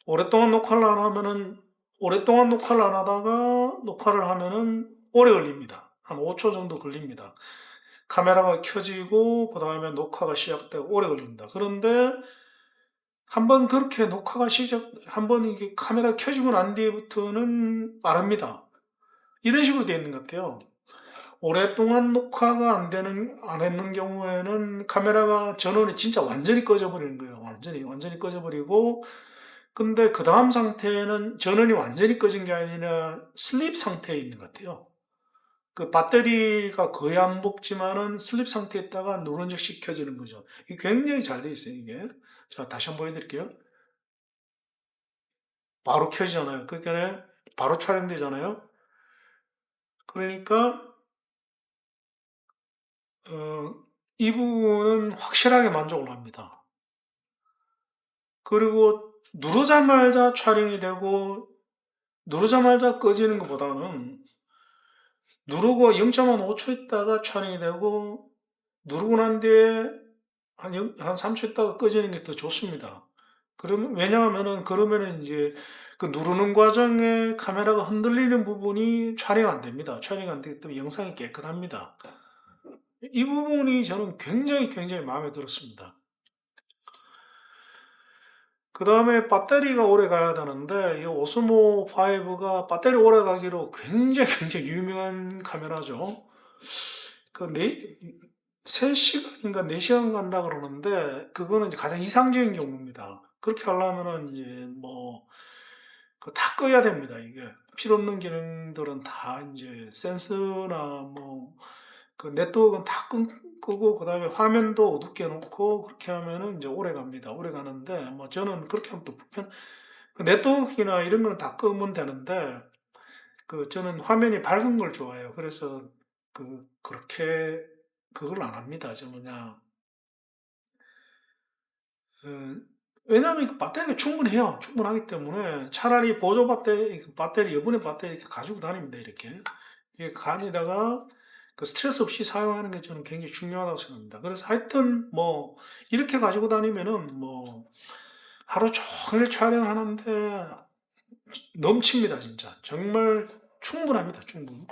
오랫동안 녹화를 안 하면은, 오랫동안 녹화를 안 하다가 녹화를 하면은 오래 걸립니다. 한 5초 정도 걸립니다. 카메라가 켜지고, 그 다음에 녹화가 시작되고 오래 걸립니다. 그런데 한번 그렇게 녹화가 한번 이게 카메라 켜지고 난 뒤부터는 빠릅니다. 이런 식으로 되어 있는 것 같아요. 오랫동안 녹화가 안 했는 경우에는 카메라가 전원이 진짜 완전히 꺼져버리는 거예요. 완전히 꺼져버리고, 근데 그 다음 상태는 전원이 완전히 꺼진 게 아니라 슬립 상태에 있는 것 같아요. 그 배터리가 거의 안 먹지만은 슬립 상태에 있다가 누런 즉시 켜지는 거죠. 이게 굉장히 잘 돼 있어요, 이게. 자, 다시 한번 보여드릴게요. 바로 켜지잖아요. 그러니까 바로 촬영되잖아요. 그러니까 어, 이 부분은 확실하게 만족을 합니다. 그리고 누르자마자 촬영이 되고 누르자마자 꺼지는 것보다는 누르고 0.5초 있다가 촬영이 되고 누르고 난 뒤에 한 3초 있다가 꺼지는 게 더 좋습니다. 그러면 왜냐하면은 그러면은 이제 그 누르는 과정에 카메라가 흔들리는 부분이 촬영 안 됩니다. 촬영 안 되기 때문에 영상이 깨끗합니다. 이 부분이 저는 굉장히 마음에 들었습니다. 그 다음에 배터리가 오래 가야 되는데 이 오스모 5가 배터리 오래 가기로 굉장히 유명한 카메라죠. 그 3시간인가 4시간 간다 그러는데 그거는 이제 가장 이상적인 경우입니다. 그렇게 하려면은 이제 뭐 그 다 꺼야 됩니다. 이게 필요 없는 기능들은 다 이제 센서나 뭐 그 네트워크는 다 끄고 그다음에 화면도 어둡게 놓고 그렇게 하면은 이제 오래 갑니다. 오래 가는데 뭐 저는 그렇게 하면 또 그 네트워크나 이런 거는 다 끄면 되는데 그 저는 화면이 밝은 걸 좋아해요. 그래서 그렇게 그걸 안 합니다. 저 뭐냐 어, 왜냐하면 그 배터리가 충분해요. 충분하기 때문에 차라리 보조 배터리, 여분의 배터리 이렇게 가지고 다닙니다. 이렇게. 이게 다니다가 그 스트레스 없이 사용하는 게 저는 굉장히 중요하다고 생각합니다. 그래서 하여튼 뭐 이렇게 가지고 다니면은 뭐 하루 종일 촬영하는데 넘칩니다. 진짜. 정말 충분합니다. 충분.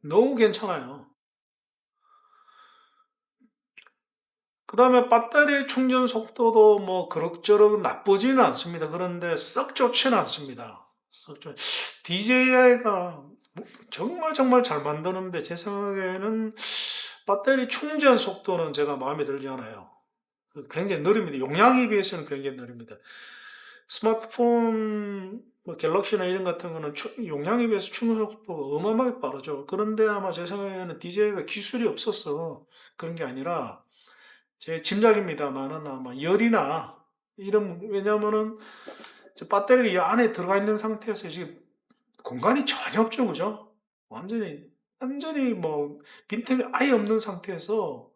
너무 괜찮아요. 그 다음에 배터리 충전 속도도 뭐 그럭저럭 나쁘지는 않습니다. 그런데 썩 좋지는 않습니다. DJI가 정말 잘 만드는데 제 생각에는 배터리 충전 속도는 제가 마음에 들지 않아요. 굉장히 느립니다. 용량에 비해서는 굉장히 느립니다. 스마트폰 뭐 갤럭시나 이런 같은 거는 용량에 비해서 충전 속도가 어마어마하게 빠르죠. 그런데 아마 제 생각에는 DJI가 기술이 없어서 그런 게 아니라 제 짐작입니다만은 아마 열이나 이런 왜냐면은 배터리가 이 안에 들어가 있는 상태에서 지금 공간이 전혀 없죠, 그죠? 완전히 뭐 빈틈이 아예 없는 상태에서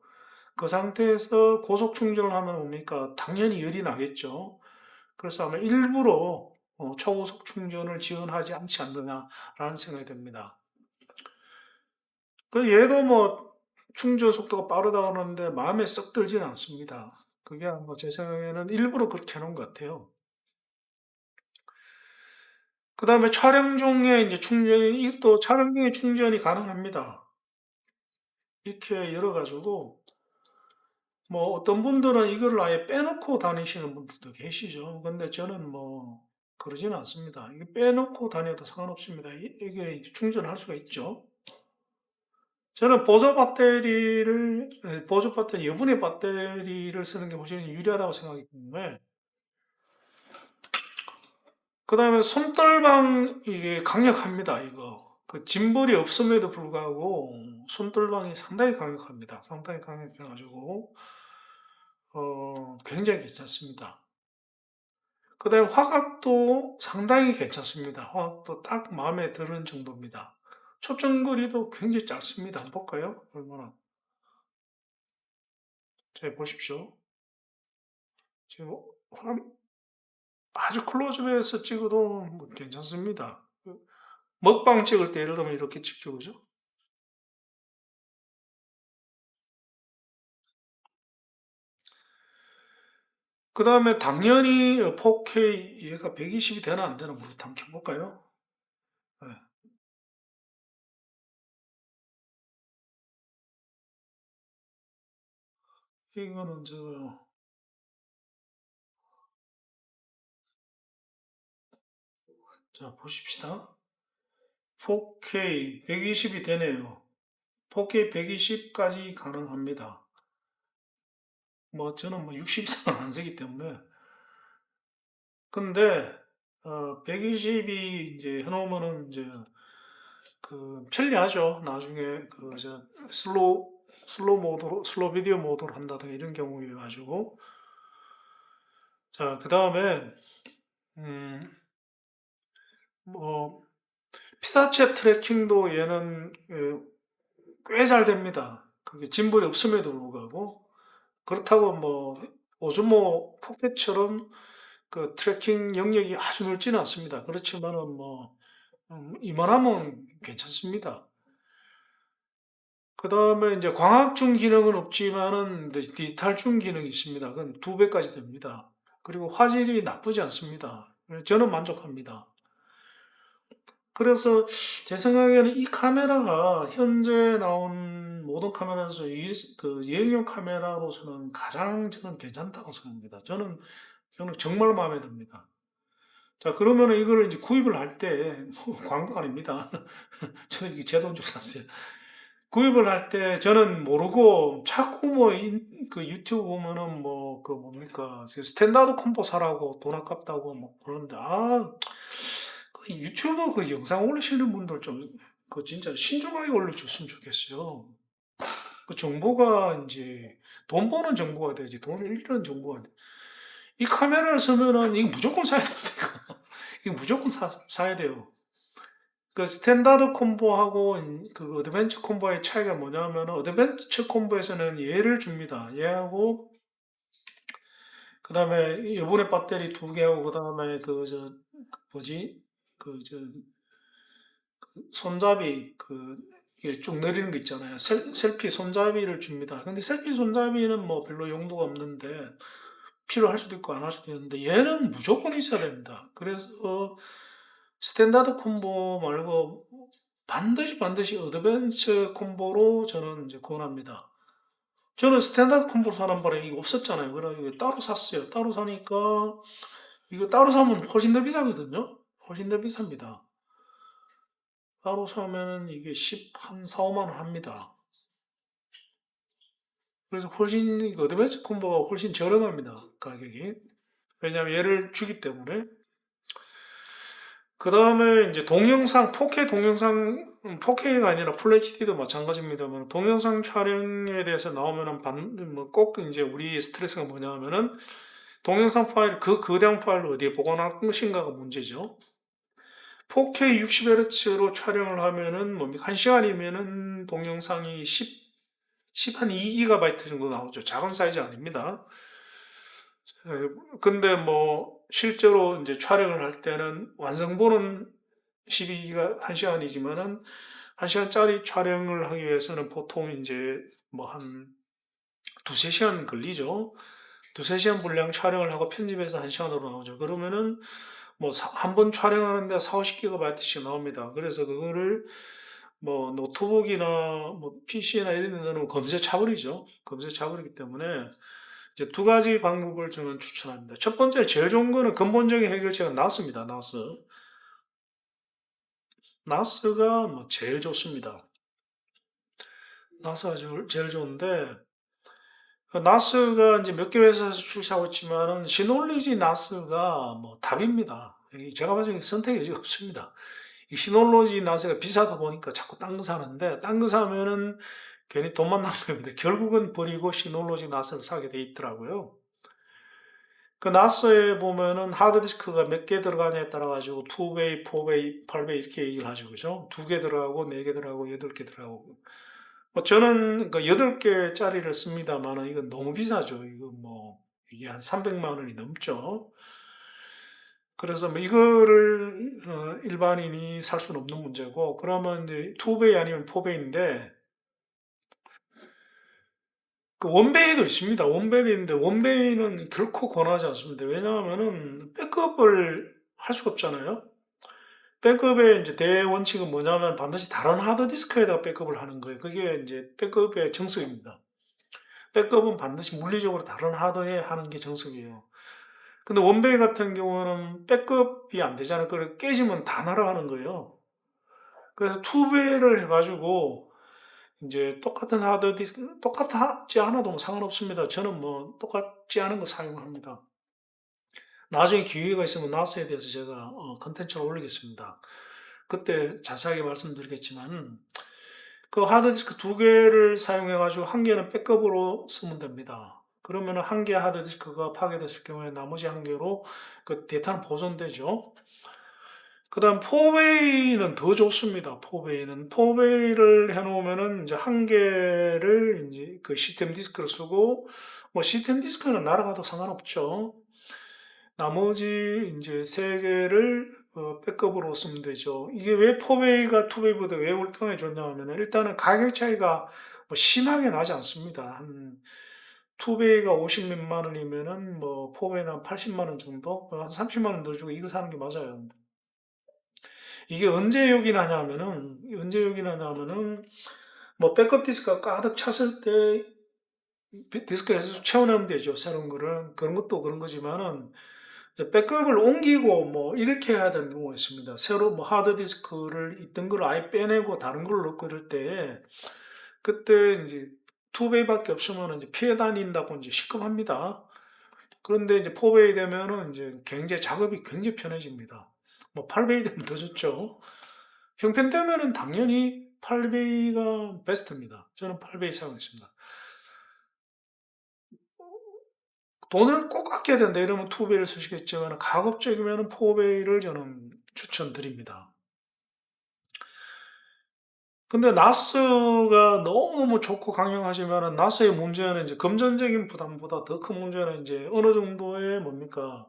그 상태에서 고속 충전을 하면 뭡니까? 당연히 열이 나겠죠. 그래서 아마 일부러 초고속 충전을 지원하지 않지 않느냐라는 생각이 듭니다. 그 얘도 뭐 충전 속도가 빠르다 그러는데 마음에 썩 들지는 않습니다. 그게 아마 제 생각에는 일부러 그렇게 해놓은 것 같아요. 그 다음에 촬영 중에 이제 충전이, 이것도 촬영 중에 충전이 가능합니다. 이렇게 열어가지고, 뭐 어떤 분들은 이거를 아예 빼놓고 다니시는 분들도 계시죠. 근데 저는 뭐 그러지는 않습니다. 이게 빼놓고 다녀도 상관없습니다. 이게 충전할 수가 있죠. 저는 보조 배터리, 여분의 배터리를 쓰는 게 훨씬 유리하다고 생각하기 때문에, 그 다음에 손떨방 이게 강력합니다, 이거. 그 짐벌이 없음에도 불구하고 손떨방이 상당히 강력합니다. 상당히 강력해가지고, 굉장히 괜찮습니다. 그 다음에 화각도 상당히 괜찮습니다. 화각도 딱 마음에 드는 정도입니다. 초점거리도 굉장히 짧습니다. 한번 볼까요? 얼마나. 자, 보십시오. 지금 아주 클로즈업에서 찍어도 뭐 괜찮습니다. 먹방 찍을 때 예를 들면 이렇게 찍죠, 그죠? 그 다음에 당연히 4K 얘가 120이 되나 안 되나 모르겠다. 한번 켜볼까요? 네. 이거는 자 보십시다. 4K 120이 되네요. 4K 120까지 가능합니다. 뭐 저는 뭐 60 이상은 안 쓰기 때문에. 근데 120이 이제 해놓으면은 이제 그 편리하죠. 나중에 그저 슬로우 비디오 모드로 한다든가 이런 경우에 가지고. 자, 그 다음에 음, 뭐 피사체 트래킹도 얘는 꽤 잘 됩니다. 그게 짐벌이 없음에도 불구하고. 그렇다고 뭐 오즈모 포켓처럼 그 트래킹 영역이 아주 넓지는 않습니다. 그렇지만은 뭐 이만하면 괜찮습니다. 그 다음에 이제 광학중 기능은 없지만은 디지털중 기능이 있습니다. 그건 2배까지 됩니다. 그리고 화질이 나쁘지 않습니다. 저는 만족합니다. 그래서 제 생각에는 이 카메라가 현재 나온 모든 카메라에서 그 여행용 카메라로서는 가장 저는 괜찮다고 생각합니다. 저는 정말 마음에 듭니다. 자, 그러면 이거를 이제 구입을 할 때, 광고 아닙니다. 저는 이게 제 돈 주고 샀어요. 구입을 할 때 저는 모르고 자꾸 뭐 그 유튜브 보면은 뭐 그 뭡니까 스탠다드 콤보 사라고 돈 아깝다고 뭐 그러는데 그 유튜브 그 영상 올리시는 분들 좀 그 진짜 신중하게 올려줬으면 좋겠어요. 그 정보가 이제 돈 버는 정보가 되지 돈을 잃는 정보가 돼. 이 카메라를 쓰면은 이거 무조건 사야 됩니다. 이거 무조건 사야 돼요. 그 스탠다드 콤보하고 그 어드벤처 콤보의 차이가 뭐냐면 어드벤처 콤보에서는 얘를 줍니다. 얘하고 그다음에 이번에 배터리 2개하고 그다음에 뭐지 그저 손잡이 이게 쭉 내리는 거 있잖아요. 셀피 손잡이를 줍니다. 근데 셀피 손잡이는 뭐 별로 용도가 없는데 필요할 수도 있고 안 할 수도 있는데 얘는 무조건 있어야 됩니다. 그래서 스탠다드 콤보 말고 반드시 어드벤처 콤보로 저는 이제 권합니다. 저는 스탠다드 콤보 사는 바람에 이거 없었잖아요. 그래가지고 따로 샀어요. 따로 사니까 이거 따로 사면 훨씬 더 비싸거든요. 훨씬 더 비쌉니다. 따로 사면은 이게 10한 4, 5만 원 합니다. 그래서 훨씬 어드벤처 콤보가 훨씬 저렴합니다. 가격이. 왜냐하면 얘를 주기 때문에. 그 다음에 이제 동영상, 4K 동영상, 4K가 아니라 풀 HD도 마찬가지입니다만, 동영상 촬영에 대해서 나오면은 꼭 이제 우리 스트레스가 뭐냐면은, 동영상 파일, 그 거대한 파일을 어디에 보관할 것인가가 문제죠. 4K 60Hz로 촬영을 하면은 뭡니까? 1시간이면은 동영상이 10한 2GB 정도 나오죠. 작은 사이즈 아닙니다. 근데 뭐 실제로 이제 촬영을 할 때는 완성본은 12기가 1시간이지만은 1시간짜리 촬영을 하기 위해서는 보통 이제 뭐 한 두세 시간 걸리죠. 두세 시간 분량 촬영을 하고 편집해서 1시간으로 나오죠. 그러면은 뭐 한 번 촬영하는데 4, 50GB씩 나옵니다. 그래서 그거를 뭐 노트북이나 뭐 PC나 이런 데 넣으면 검색 차버리죠. 검색 차버리기 때문에 이제 두 가지 방법을 저는 추천합니다. 첫 번째 제일 좋은 거는 근본적인 해결책은 나스입니다. 나스. 나스가 뭐 제일 좋습니다. 나스가 제일 좋은데 그 나스가 이제 몇 개 회사에서 출시하고 있지만은 시놀리지 나스가 뭐 답입니다. 제가 봐서 선택의 여지가 없습니다. 이 시놀로지 나스가 비싸다 보니까 자꾸 딴 거 사는데 딴 거 사면은 괜히 돈만 낭비합니다. 결국은 버리고 시놀로지 나스를 사게 돼 있더라고요. 그 나스에 보면은 하드디스크가 몇 개 들어가냐에 따라 가지고 2배, 4배, 8배 이렇게 얘기를 하죠. 그죠? 2개 들어가고 4개 들어가고 8개 들어가고. 뭐 저는 그 8개짜리를 씁니다만은 이건 너무 비싸죠. 이거 뭐 이게 한 300만 원이 넘죠. 그래서 뭐 이거를 일반인이 살 수는 없는 문제고 그러면 이제 2배 아니면 4배인데 그 원베이도 있습니다. 원베이도 있는데 원베이는 결코 권하지 않습니다. 왜냐하면은 백업을 할 수가 없잖아요. 백업의 이제 대원칙은 뭐냐면 반드시 다른 하드디스크에다가 백업을 하는 거예요. 그게 이제 백업의 정석입니다. 백업은 반드시 물리적으로 다른 하드에 하는 게 정석이에요. 근데 원베이 같은 경우는 백업이 안 되잖아요. 그래 깨지면 다 날아가는 거예요. 그래서 투베이를 해가지고 이제 똑같은 하드디스크 똑같지 않아도 뭐 상관없습니다. 저는 뭐 똑같지 않은 거 사용합니다. 나중에 기회가 있으면 나스에 대해서 제가 컨텐츠를 올리겠습니다. 그때 자세하게 말씀드리겠지만 그 하드디스크 두 개를 사용해 가지고 한 개는 백업으로 쓰면 됩니다. 그러면 한 개 하드디스크가 파괴됐을 경우에 나머지 한 개로 그 데이터는 보존되죠. 그 다음 포베이는 더 좋습니다. 포베이를 해놓으면은 이제 한 개를 이제 그 시스템 디스크를 쓰고 뭐 시스템 디스크는 날아가도 상관없죠. 나머지 이제 세 개를 백업으로 쓰면 되죠. 이게 왜 포베이가 투베이보다 왜 월등하게 좋냐 하면 일단은 가격 차이가 뭐 심하게 나지 않습니다. 한 투베이가 50 몇만 원이면은 뭐 포베이는 한 80만 원 정도, 한 30만 원 더 주고 이거 사는 게 맞아요. 이게 언제 요긴하냐면은 뭐 백업 디스크가 가득 찼을 때 디스크에서 채워내면 되죠. 새로운 거를. 그런 것도 그런 거지만은 이제 백업을 옮기고 뭐 이렇게 해야 되는 경우가 있습니다. 새로 뭐 하드 디스크를 있던 걸 아예 빼내고 다른 걸 넣고 이럴 때 그때 이제 투베이밖에 없으면 이제 피해 다닌다고 이제 시급합니다. 그런데 이제 포베이 되면은 이제 굉장히 작업이 굉장히 편해집니다. 뭐 8베이 되면 더 좋죠. 형편되면은 당연히 8베이가 베스트입니다. 저는 8베이 사용했습니다. 돈을 꼭 아껴야 된다 이러면 2베이를 쓰시겠지만 가급적이면 4베이를 저는 추천드립니다. 근데 나스가 너무너무 좋고 강력하지만 나스의 문제는 이제 금전적인 부담보다 더 큰 문제는 이제 어느 정도의 뭡니까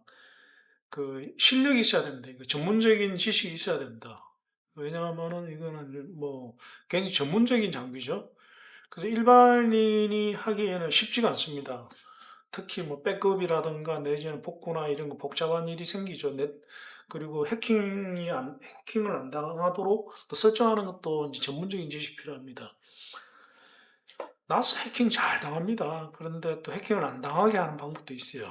그 실력이 있어야 됩니다. 그 전문적인 지식이 있어야 된다. 왜냐하면은 이거는 뭐 굉장히 전문적인 장비죠. 그래서 일반인이 하기에는 쉽지가 않습니다. 특히 뭐 백업이라든가 내지는 복구나 이런 거 복잡한 일이 생기죠. 그리고 해킹을 안 당하도록 또 설정하는 것도 이제 전문적인 지식이 필요합니다. 나스 해킹 잘 당합니다. 그런데 또 해킹을 안 당하게 하는 방법도 있어요.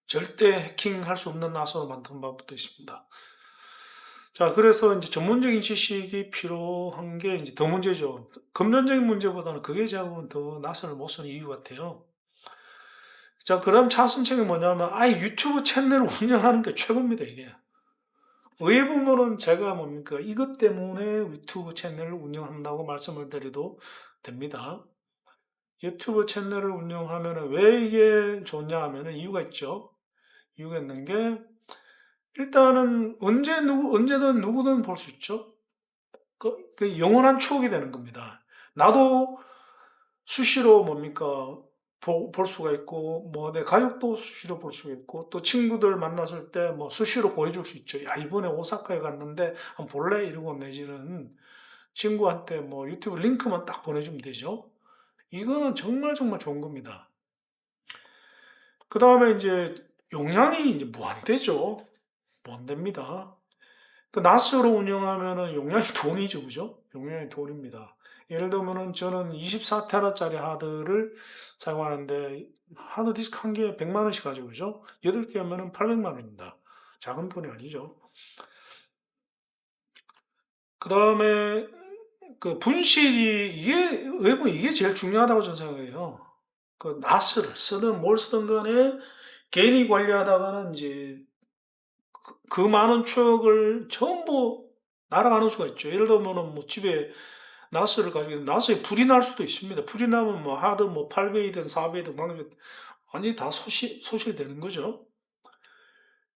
절대 해킹할 수 없는 나스로 만드는 방법도 있습니다. 자, 그래서 이제 전문적인 지식이 필요한 게 이제 더 문제죠. 금전적인 문제보다는 그게 작으면 더 나스를 못 쓰는 이유 같아요. 자, 그럼 차선책이 뭐냐면, 아예 유튜브 채널을 운영하는 게 최고입니다, 이게. 왜 보면은 제가 뭡니까, 이것 때문에 유튜브 채널을 운영한다고 말씀을 드려도 됩니다. 유튜브 채널을 운영하면은 왜 이게 좋냐 하면은 이유가 있죠. 이유가 있는 게, 일단은 언제든 누구든 볼 수 있죠. 그 영원한 추억이 되는 겁니다. 나도 수시로 뭡니까 볼 수가 있고 뭐 내 가족도 수시로 볼 수가 있고 또 친구들 만났을 때 뭐 수시로 보여줄 수 있죠. 야 이번에 오사카에 갔는데 한번 볼래? 이러고 내지는 친구한테 뭐 유튜브 링크만 딱 보내주면 되죠. 이거는 정말 정말 좋은 겁니다. 그 다음에 이제 용량이 이제 무한대죠. 무한대입니다. 그 나스로 운영하면은 용량이 돈이죠, 그죠? 용량이 돈입니다. 예를 들면은 저는 24테라짜리 하드를 사용하는데 하드 디스크 한 개에 100만 원씩 가지고 그죠? 8개 하면은 800만 원입니다. 작은 돈이 아니죠. 그 다음에 그 분실이 이게 제일 중요하다고 저는 생각해요. 그 나스를 쓰든 뭘 쓰든 간에 개인이 관리하다가는 이제 그 많은 추억을 전부 날아가는 수가 있죠. 예를 들면은 뭐 집에 나스를 가지고 있는데 나스에 불이 날 수도 있습니다. 불이 나면 뭐 하드 뭐 8베이든 4베이든 방금 완전히 다 소실되는 거죠.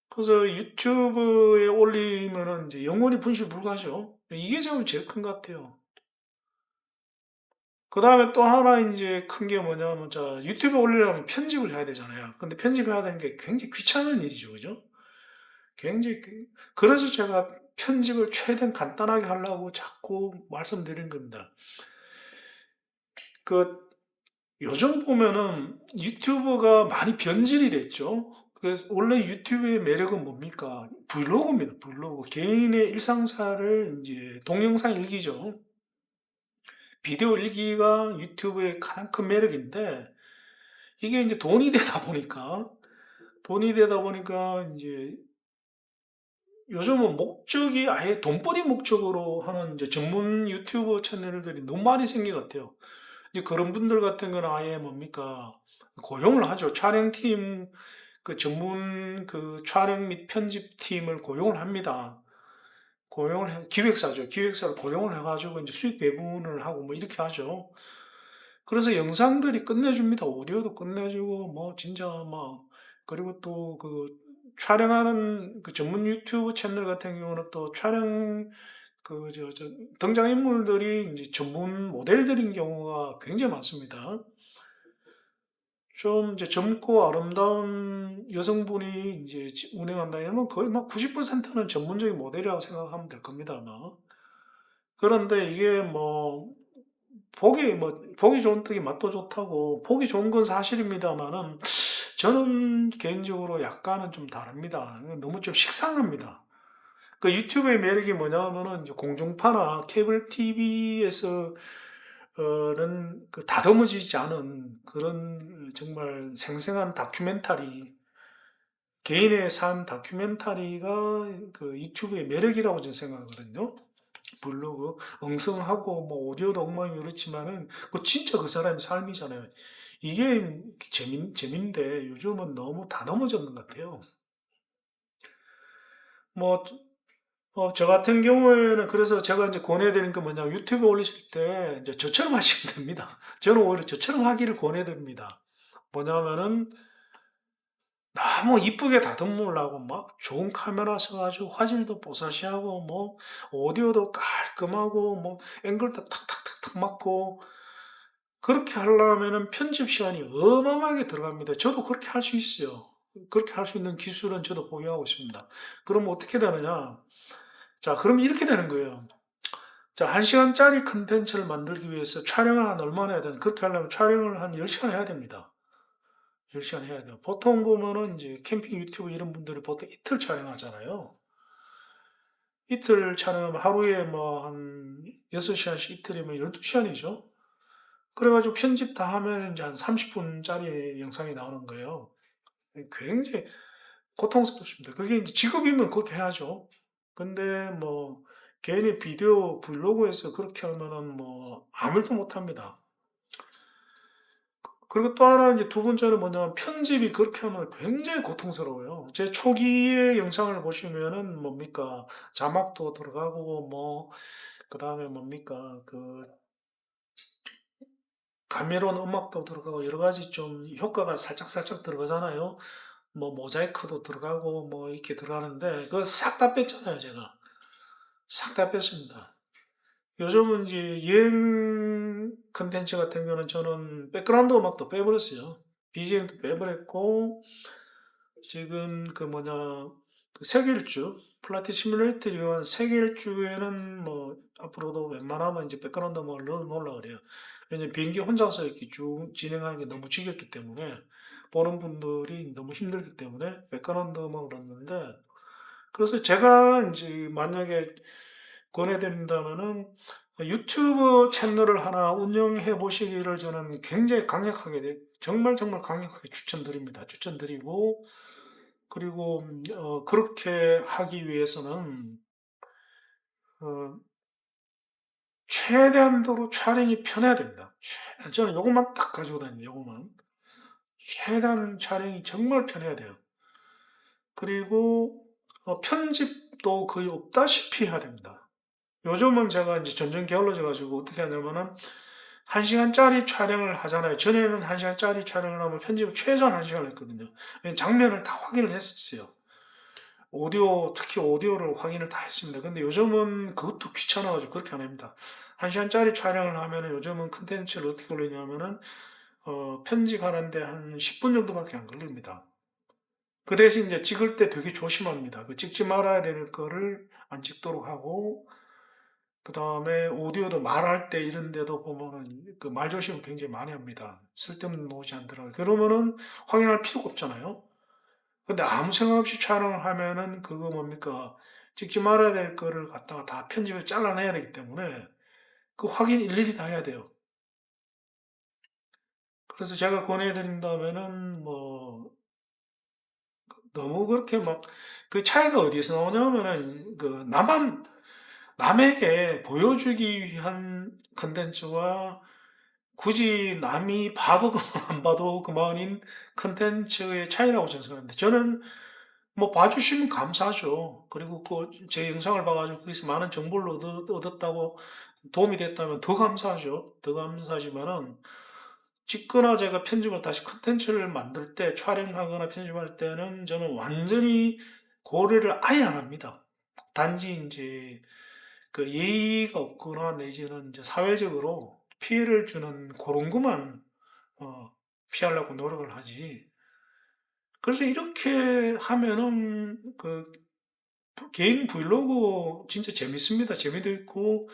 그래서 유튜브에 올리면은 이제 영원히 분실 불가죠. 이게 제일 큰 것 같아요. 그 다음에 또 하나 이제 큰 게 뭐냐면 자 유튜브에 올리려면 편집을 해야 되잖아요. 근데 편집해야 되는 게 굉장히 귀찮은 일이죠. 그죠? 굉장히 그래서 제가 편집을 최대한 간단하게 하려고 자꾸 말씀드린 겁니다. 그 요즘 보면은 유튜브가 많이 변질이 됐죠. 그래서 원래 유튜브의 매력은 뭡니까? 브이로그입니다. 브이로그. 개인의 일상사를 이제 동영상 일기죠. 비디오 일기가 유튜브의 가장 큰 매력인데 이게 이제 돈이 되다 보니까 이제 요즘은 목적이 아예 돈벌이 목적으로 하는 이제 전문 유튜브 채널들이 너무 많이 생긴 것 같아요. 이제 그런 분들 같은 거는 아예 뭡니까? 고용을 하죠. 촬영팀, 그 전문 그 촬영 및 편집팀을 고용을 합니다. 기획사죠. 기획사를 고용을 해가지고 이제 수익 배분을 하고 뭐 이렇게 하죠. 그래서 영상들이 끝내줍니다. 오디오도 끝내주고, 뭐, 진짜, 뭐, 그리고 또 그, 촬영하는 그 전문 유튜브 채널 같은 경우는 또 촬영, 등장인물들이 이제 전문 모델들인 경우가 굉장히 많습니다. 좀 이제 젊고 아름다운 여성분이 이제 운행한다 이러면 거의 막 90%는 전문적인 모델이라고 생각하면 될 겁니다, 아마. 그런데 이게 보기 좋은 떡이 맛도 좋다고 보기 좋은 건 사실입니다만은 저는 개인적으로 약간은 좀 다릅니다. 너무 좀 식상합니다. 그 유튜브의 매력이 뭐냐면은 이제 공중파나 케이블 TV에서는 그 다듬어지지 않은 그런 정말 생생한 다큐멘터리, 개인의 삶 다큐멘터리가 그 유튜브의 매력이라고 저는 생각하거든요. 블로그 엉성하고 뭐 오디오도 엉망이 그렇지만은 그 진짜 그 사람의 삶이잖아요. 이게 재민데 요즘은 너무 다 넘어졌는 것 같아요. 뭐, 저 같은 경우에는 그래서 제가 이제 권해드리는 게 뭐냐면 유튜브 올리실 때 이제 저처럼 하시면 됩니다. 저는 오히려 저처럼 하기를 권해드립니다. 뭐냐면은 너무 이쁘게 다듬으려고 막 좋은 카메라 써가지고 화질도 뽀사시하고 뭐 오디오도 깔끔하고 뭐 앵글도 탁탁탁탁 맞고 그렇게 하려면은 편집 시간이 어마어마하게 들어갑니다. 저도 그렇게 할 수 있어요. 그렇게 할 수 있는 기술은 저도 보유하고 있습니다. 그럼 어떻게 되느냐? 자, 그럼 이렇게 되는 거예요. 자, 1시간짜리 컨텐츠를 만들기 위해서 촬영을 한 얼마나 해야 되나? 그렇게 하려면 촬영을 한 10시간 해야 됩니다. 10시간 해야 돼요. 보통 보면은 이제 캠핑 유튜브 이런 분들이 보통 이틀 촬영하잖아요. 이틀 촬영하면 하루에 뭐 한 6시간씩 이틀이면 12시간이죠. 그래가지고 편집 다 하면 이제 한 30분짜리 영상이 나오는 거예요. 굉장히 고통스럽습니다. 그게 이제 직업이면 그렇게 해야죠. 근데 뭐 개인의 비디오 블로그에서 그렇게 하면은 뭐 아무 일도 못 합니다. 그리고 또 하나 이제 두 번째는 뭐냐면 편집이 그렇게 하면 굉장히 고통스러워요. 제 초기의 영상을 보시면은 뭡니까 자막도 들어가고 뭐 그다음에 뭡니까 그 감미로운 음악도 들어가고 여러 가지 좀 효과가 살짝살짝 들어가잖아요. 뭐 모자이크도 들어가고 뭐 이렇게 들어가는데 그거 싹 다 뺐잖아요, 제가. 싹 다 뺐습니다. 요즘은 이제 여행 컨텐츠 같은 경우는 저는 백그라운드 음악도 빼버렸어요. BGM도 빼버렸고 지금 그 뭐냐 그 세계일주 플라티 시뮬레이터 이용한 세계일주에는 뭐 앞으로도 웬만하면 이제 백그라운드 음악을 넣으려고 그래요. 왜냐면 비행기 혼자서 이렇게 쭉 진행하는 게 너무 지겹기 때문에 보는 분들이 너무 힘들기 때문에 백그라운드 음악을 넣는데 그래서 제가 이제 만약에 권해드린다면은 유튜브 채널을 하나 운영해 보시기를 저는 굉장히 강력하게 정말 정말 강력하게 추천드립니다. 추천드리고 그리고 그렇게 하기 위해서는 어, 최대한도로 촬영이 편해야 됩니다. 저는 요것만 딱 가지고 다닙니다. 요것만 최대한 촬영이 정말 편해야 돼요. 그리고 편집도 거의 없다시피 해야 됩니다. 요즘은 제가 이제 점점 게을러져 가지고 어떻게 하냐면은 1시간짜리 촬영을 하잖아요. 전에는 1시간짜리 촬영을 하면 편집을 최소한 1시간을 했거든요. 장면을 다 확인을 했었어요. 특히 오디오를 확인을 다 했습니다. 근데 요즘은 그것도 귀찮아가지고 그렇게 안 합니다. 1시간짜리 촬영을 하면은 요즘은 컨텐츠를 어떻게 올리냐면은, 편집하는데 한 10분 정도밖에 안 걸립니다. 그 대신 이제 찍을 때 되게 조심합니다. 그 찍지 말아야 될 거를 안 찍도록 하고, 그다음에 오디오도 말할 때 이런 데도 보면은 그 말조심을 굉장히 많이 합니다. 쓸데없는 노이즈 안 들어가게. 그러면은 확인할 필요가 없잖아요. 근데 아무 생각 없이 촬영을 하면은 그거 뭡니까? 찍지 말아야 될 거를 갖다가 다 편집해서 잘라내야 되기 때문에 그 확인 일일이 다 해야 돼요. 그래서 제가 권해드린다면은 뭐 너무 그렇게 막 그 차이가 어디에서 나오냐면은 그 남에게 보여주기 위한 컨텐츠와 굳이 남이 봐도 그만 안 봐도 그만인 컨텐츠의 차이라고 저는 생각합니다. 저는 뭐 봐주시면 감사하죠. 그리고 그 제 영상을 봐가지고 거기서 많은 정보를 얻었다고 도움이 됐다면 더 감사하죠. 더 감사하지만은 찍거나 제가 편집을 다시 컨텐츠를 만들 때 촬영하거나 편집할 때는 저는 완전히 고려를 아예 안 합니다. 단지 이제 그 예의가 없거나 내지는 이제 사회적으로 피해를 주는 그런 것만 피하려고 노력을 하지. 그래서 이렇게 하면은 그 개인 브이로그 진짜 재밌습니다. 재미도 있고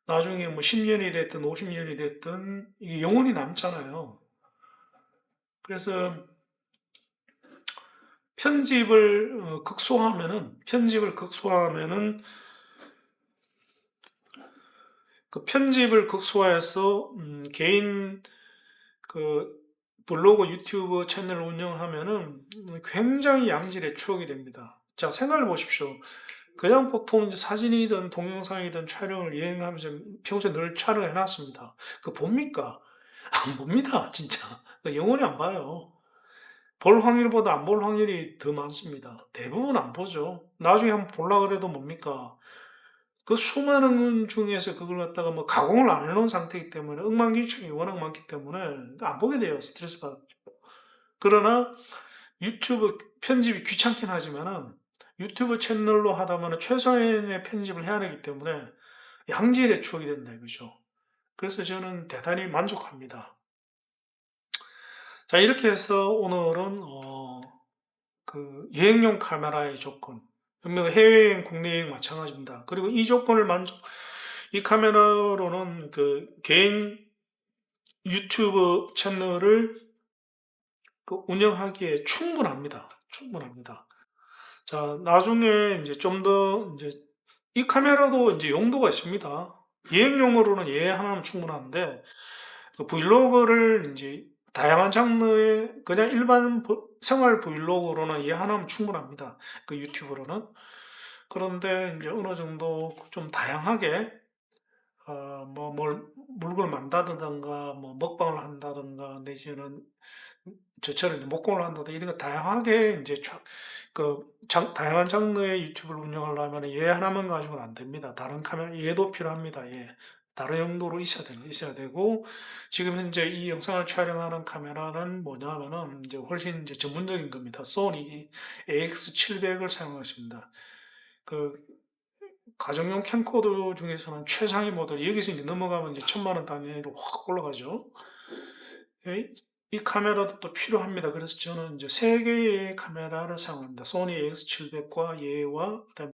나중에 뭐 10년이 됐든 50년이 됐든 이게 영원히 남잖아요. 그래서 편집을 극소화하면은 그 편집을 극소화해서 개인 그 블로그 유튜브 채널을 운영하면은 굉장히 양질의 추억이 됩니다. 자, 생각해 보십시오. 그냥 보통 이제 사진이든 동영상이든 촬영을 여행하면서 평소에 늘 촬영해 놨습니다. 그거 봅니까? 안 봅니다, 진짜. 영원히 안 봐요. 볼 확률보다 안 볼 확률이 더 많습니다. 대부분 안 보죠. 나중에 한번 보려고 그래도 뭡니까? 그 수많은 중에서 그걸 갖다가 뭐 가공을 안 해놓은 상태이기 때문에 엉망진창이 워낙 많기 때문에 안 보게 돼요. 스트레스 받. 그러나 유튜브 편집이 귀찮긴 하지만은 유튜브 채널로 하다 보면 최소한의 편집을 해야 되기 때문에 양질의 추억이 된다 이거죠. 그래서 저는 대단히 만족합니다. 자, 이렇게 해서 오늘은 그 여행용 카메라의 조건, 분명 해외여행, 국내여행 마찬가지입니다. 그리고 이 조건을 이 카메라로는 그 개인 유튜브 채널을 그 운영하기에 충분합니다. 충분합니다. 자, 나중에 이제 좀 더 이제 이 카메라도 이제 용도가 있습니다. 여행용으로는 얘 하나면 충분한데 그 브이로그를 이제 다양한 장르의 그냥 일반 생활 브이로그로는 얘 하나면 충분합니다. 그 유튜브로는. 그런데 이제 어느 정도 좀 다양하게 뭘 물건을 만다든가 뭐 먹방을 한다든가 내지는 저처럼 이제 목공을 한다든가 이런 거 다양하게 이제 다양한 장르의 유튜브를 운영하려면 얘 하나만 가지고는 안 됩니다. 다른 카메라 얘도 필요합니다. 예. 다른 용도로 있어야 되고 지금 현재 이 영상을 촬영하는 카메라는 뭐냐면은 이제 훨씬 이제 전문적인 겁니다. 소니 AX700을 사용하십니다. 그 가정용 캠코더 중에서는 최상위 모델 여기서 이제 넘어가면 이제 1000만 원 단위로 확 올라가죠. 예, 이 카메라도 또 필요합니다. 그래서 저는 이제 세 개의 카메라를 사용합니다. 소니 AX700과 얘와 그다음에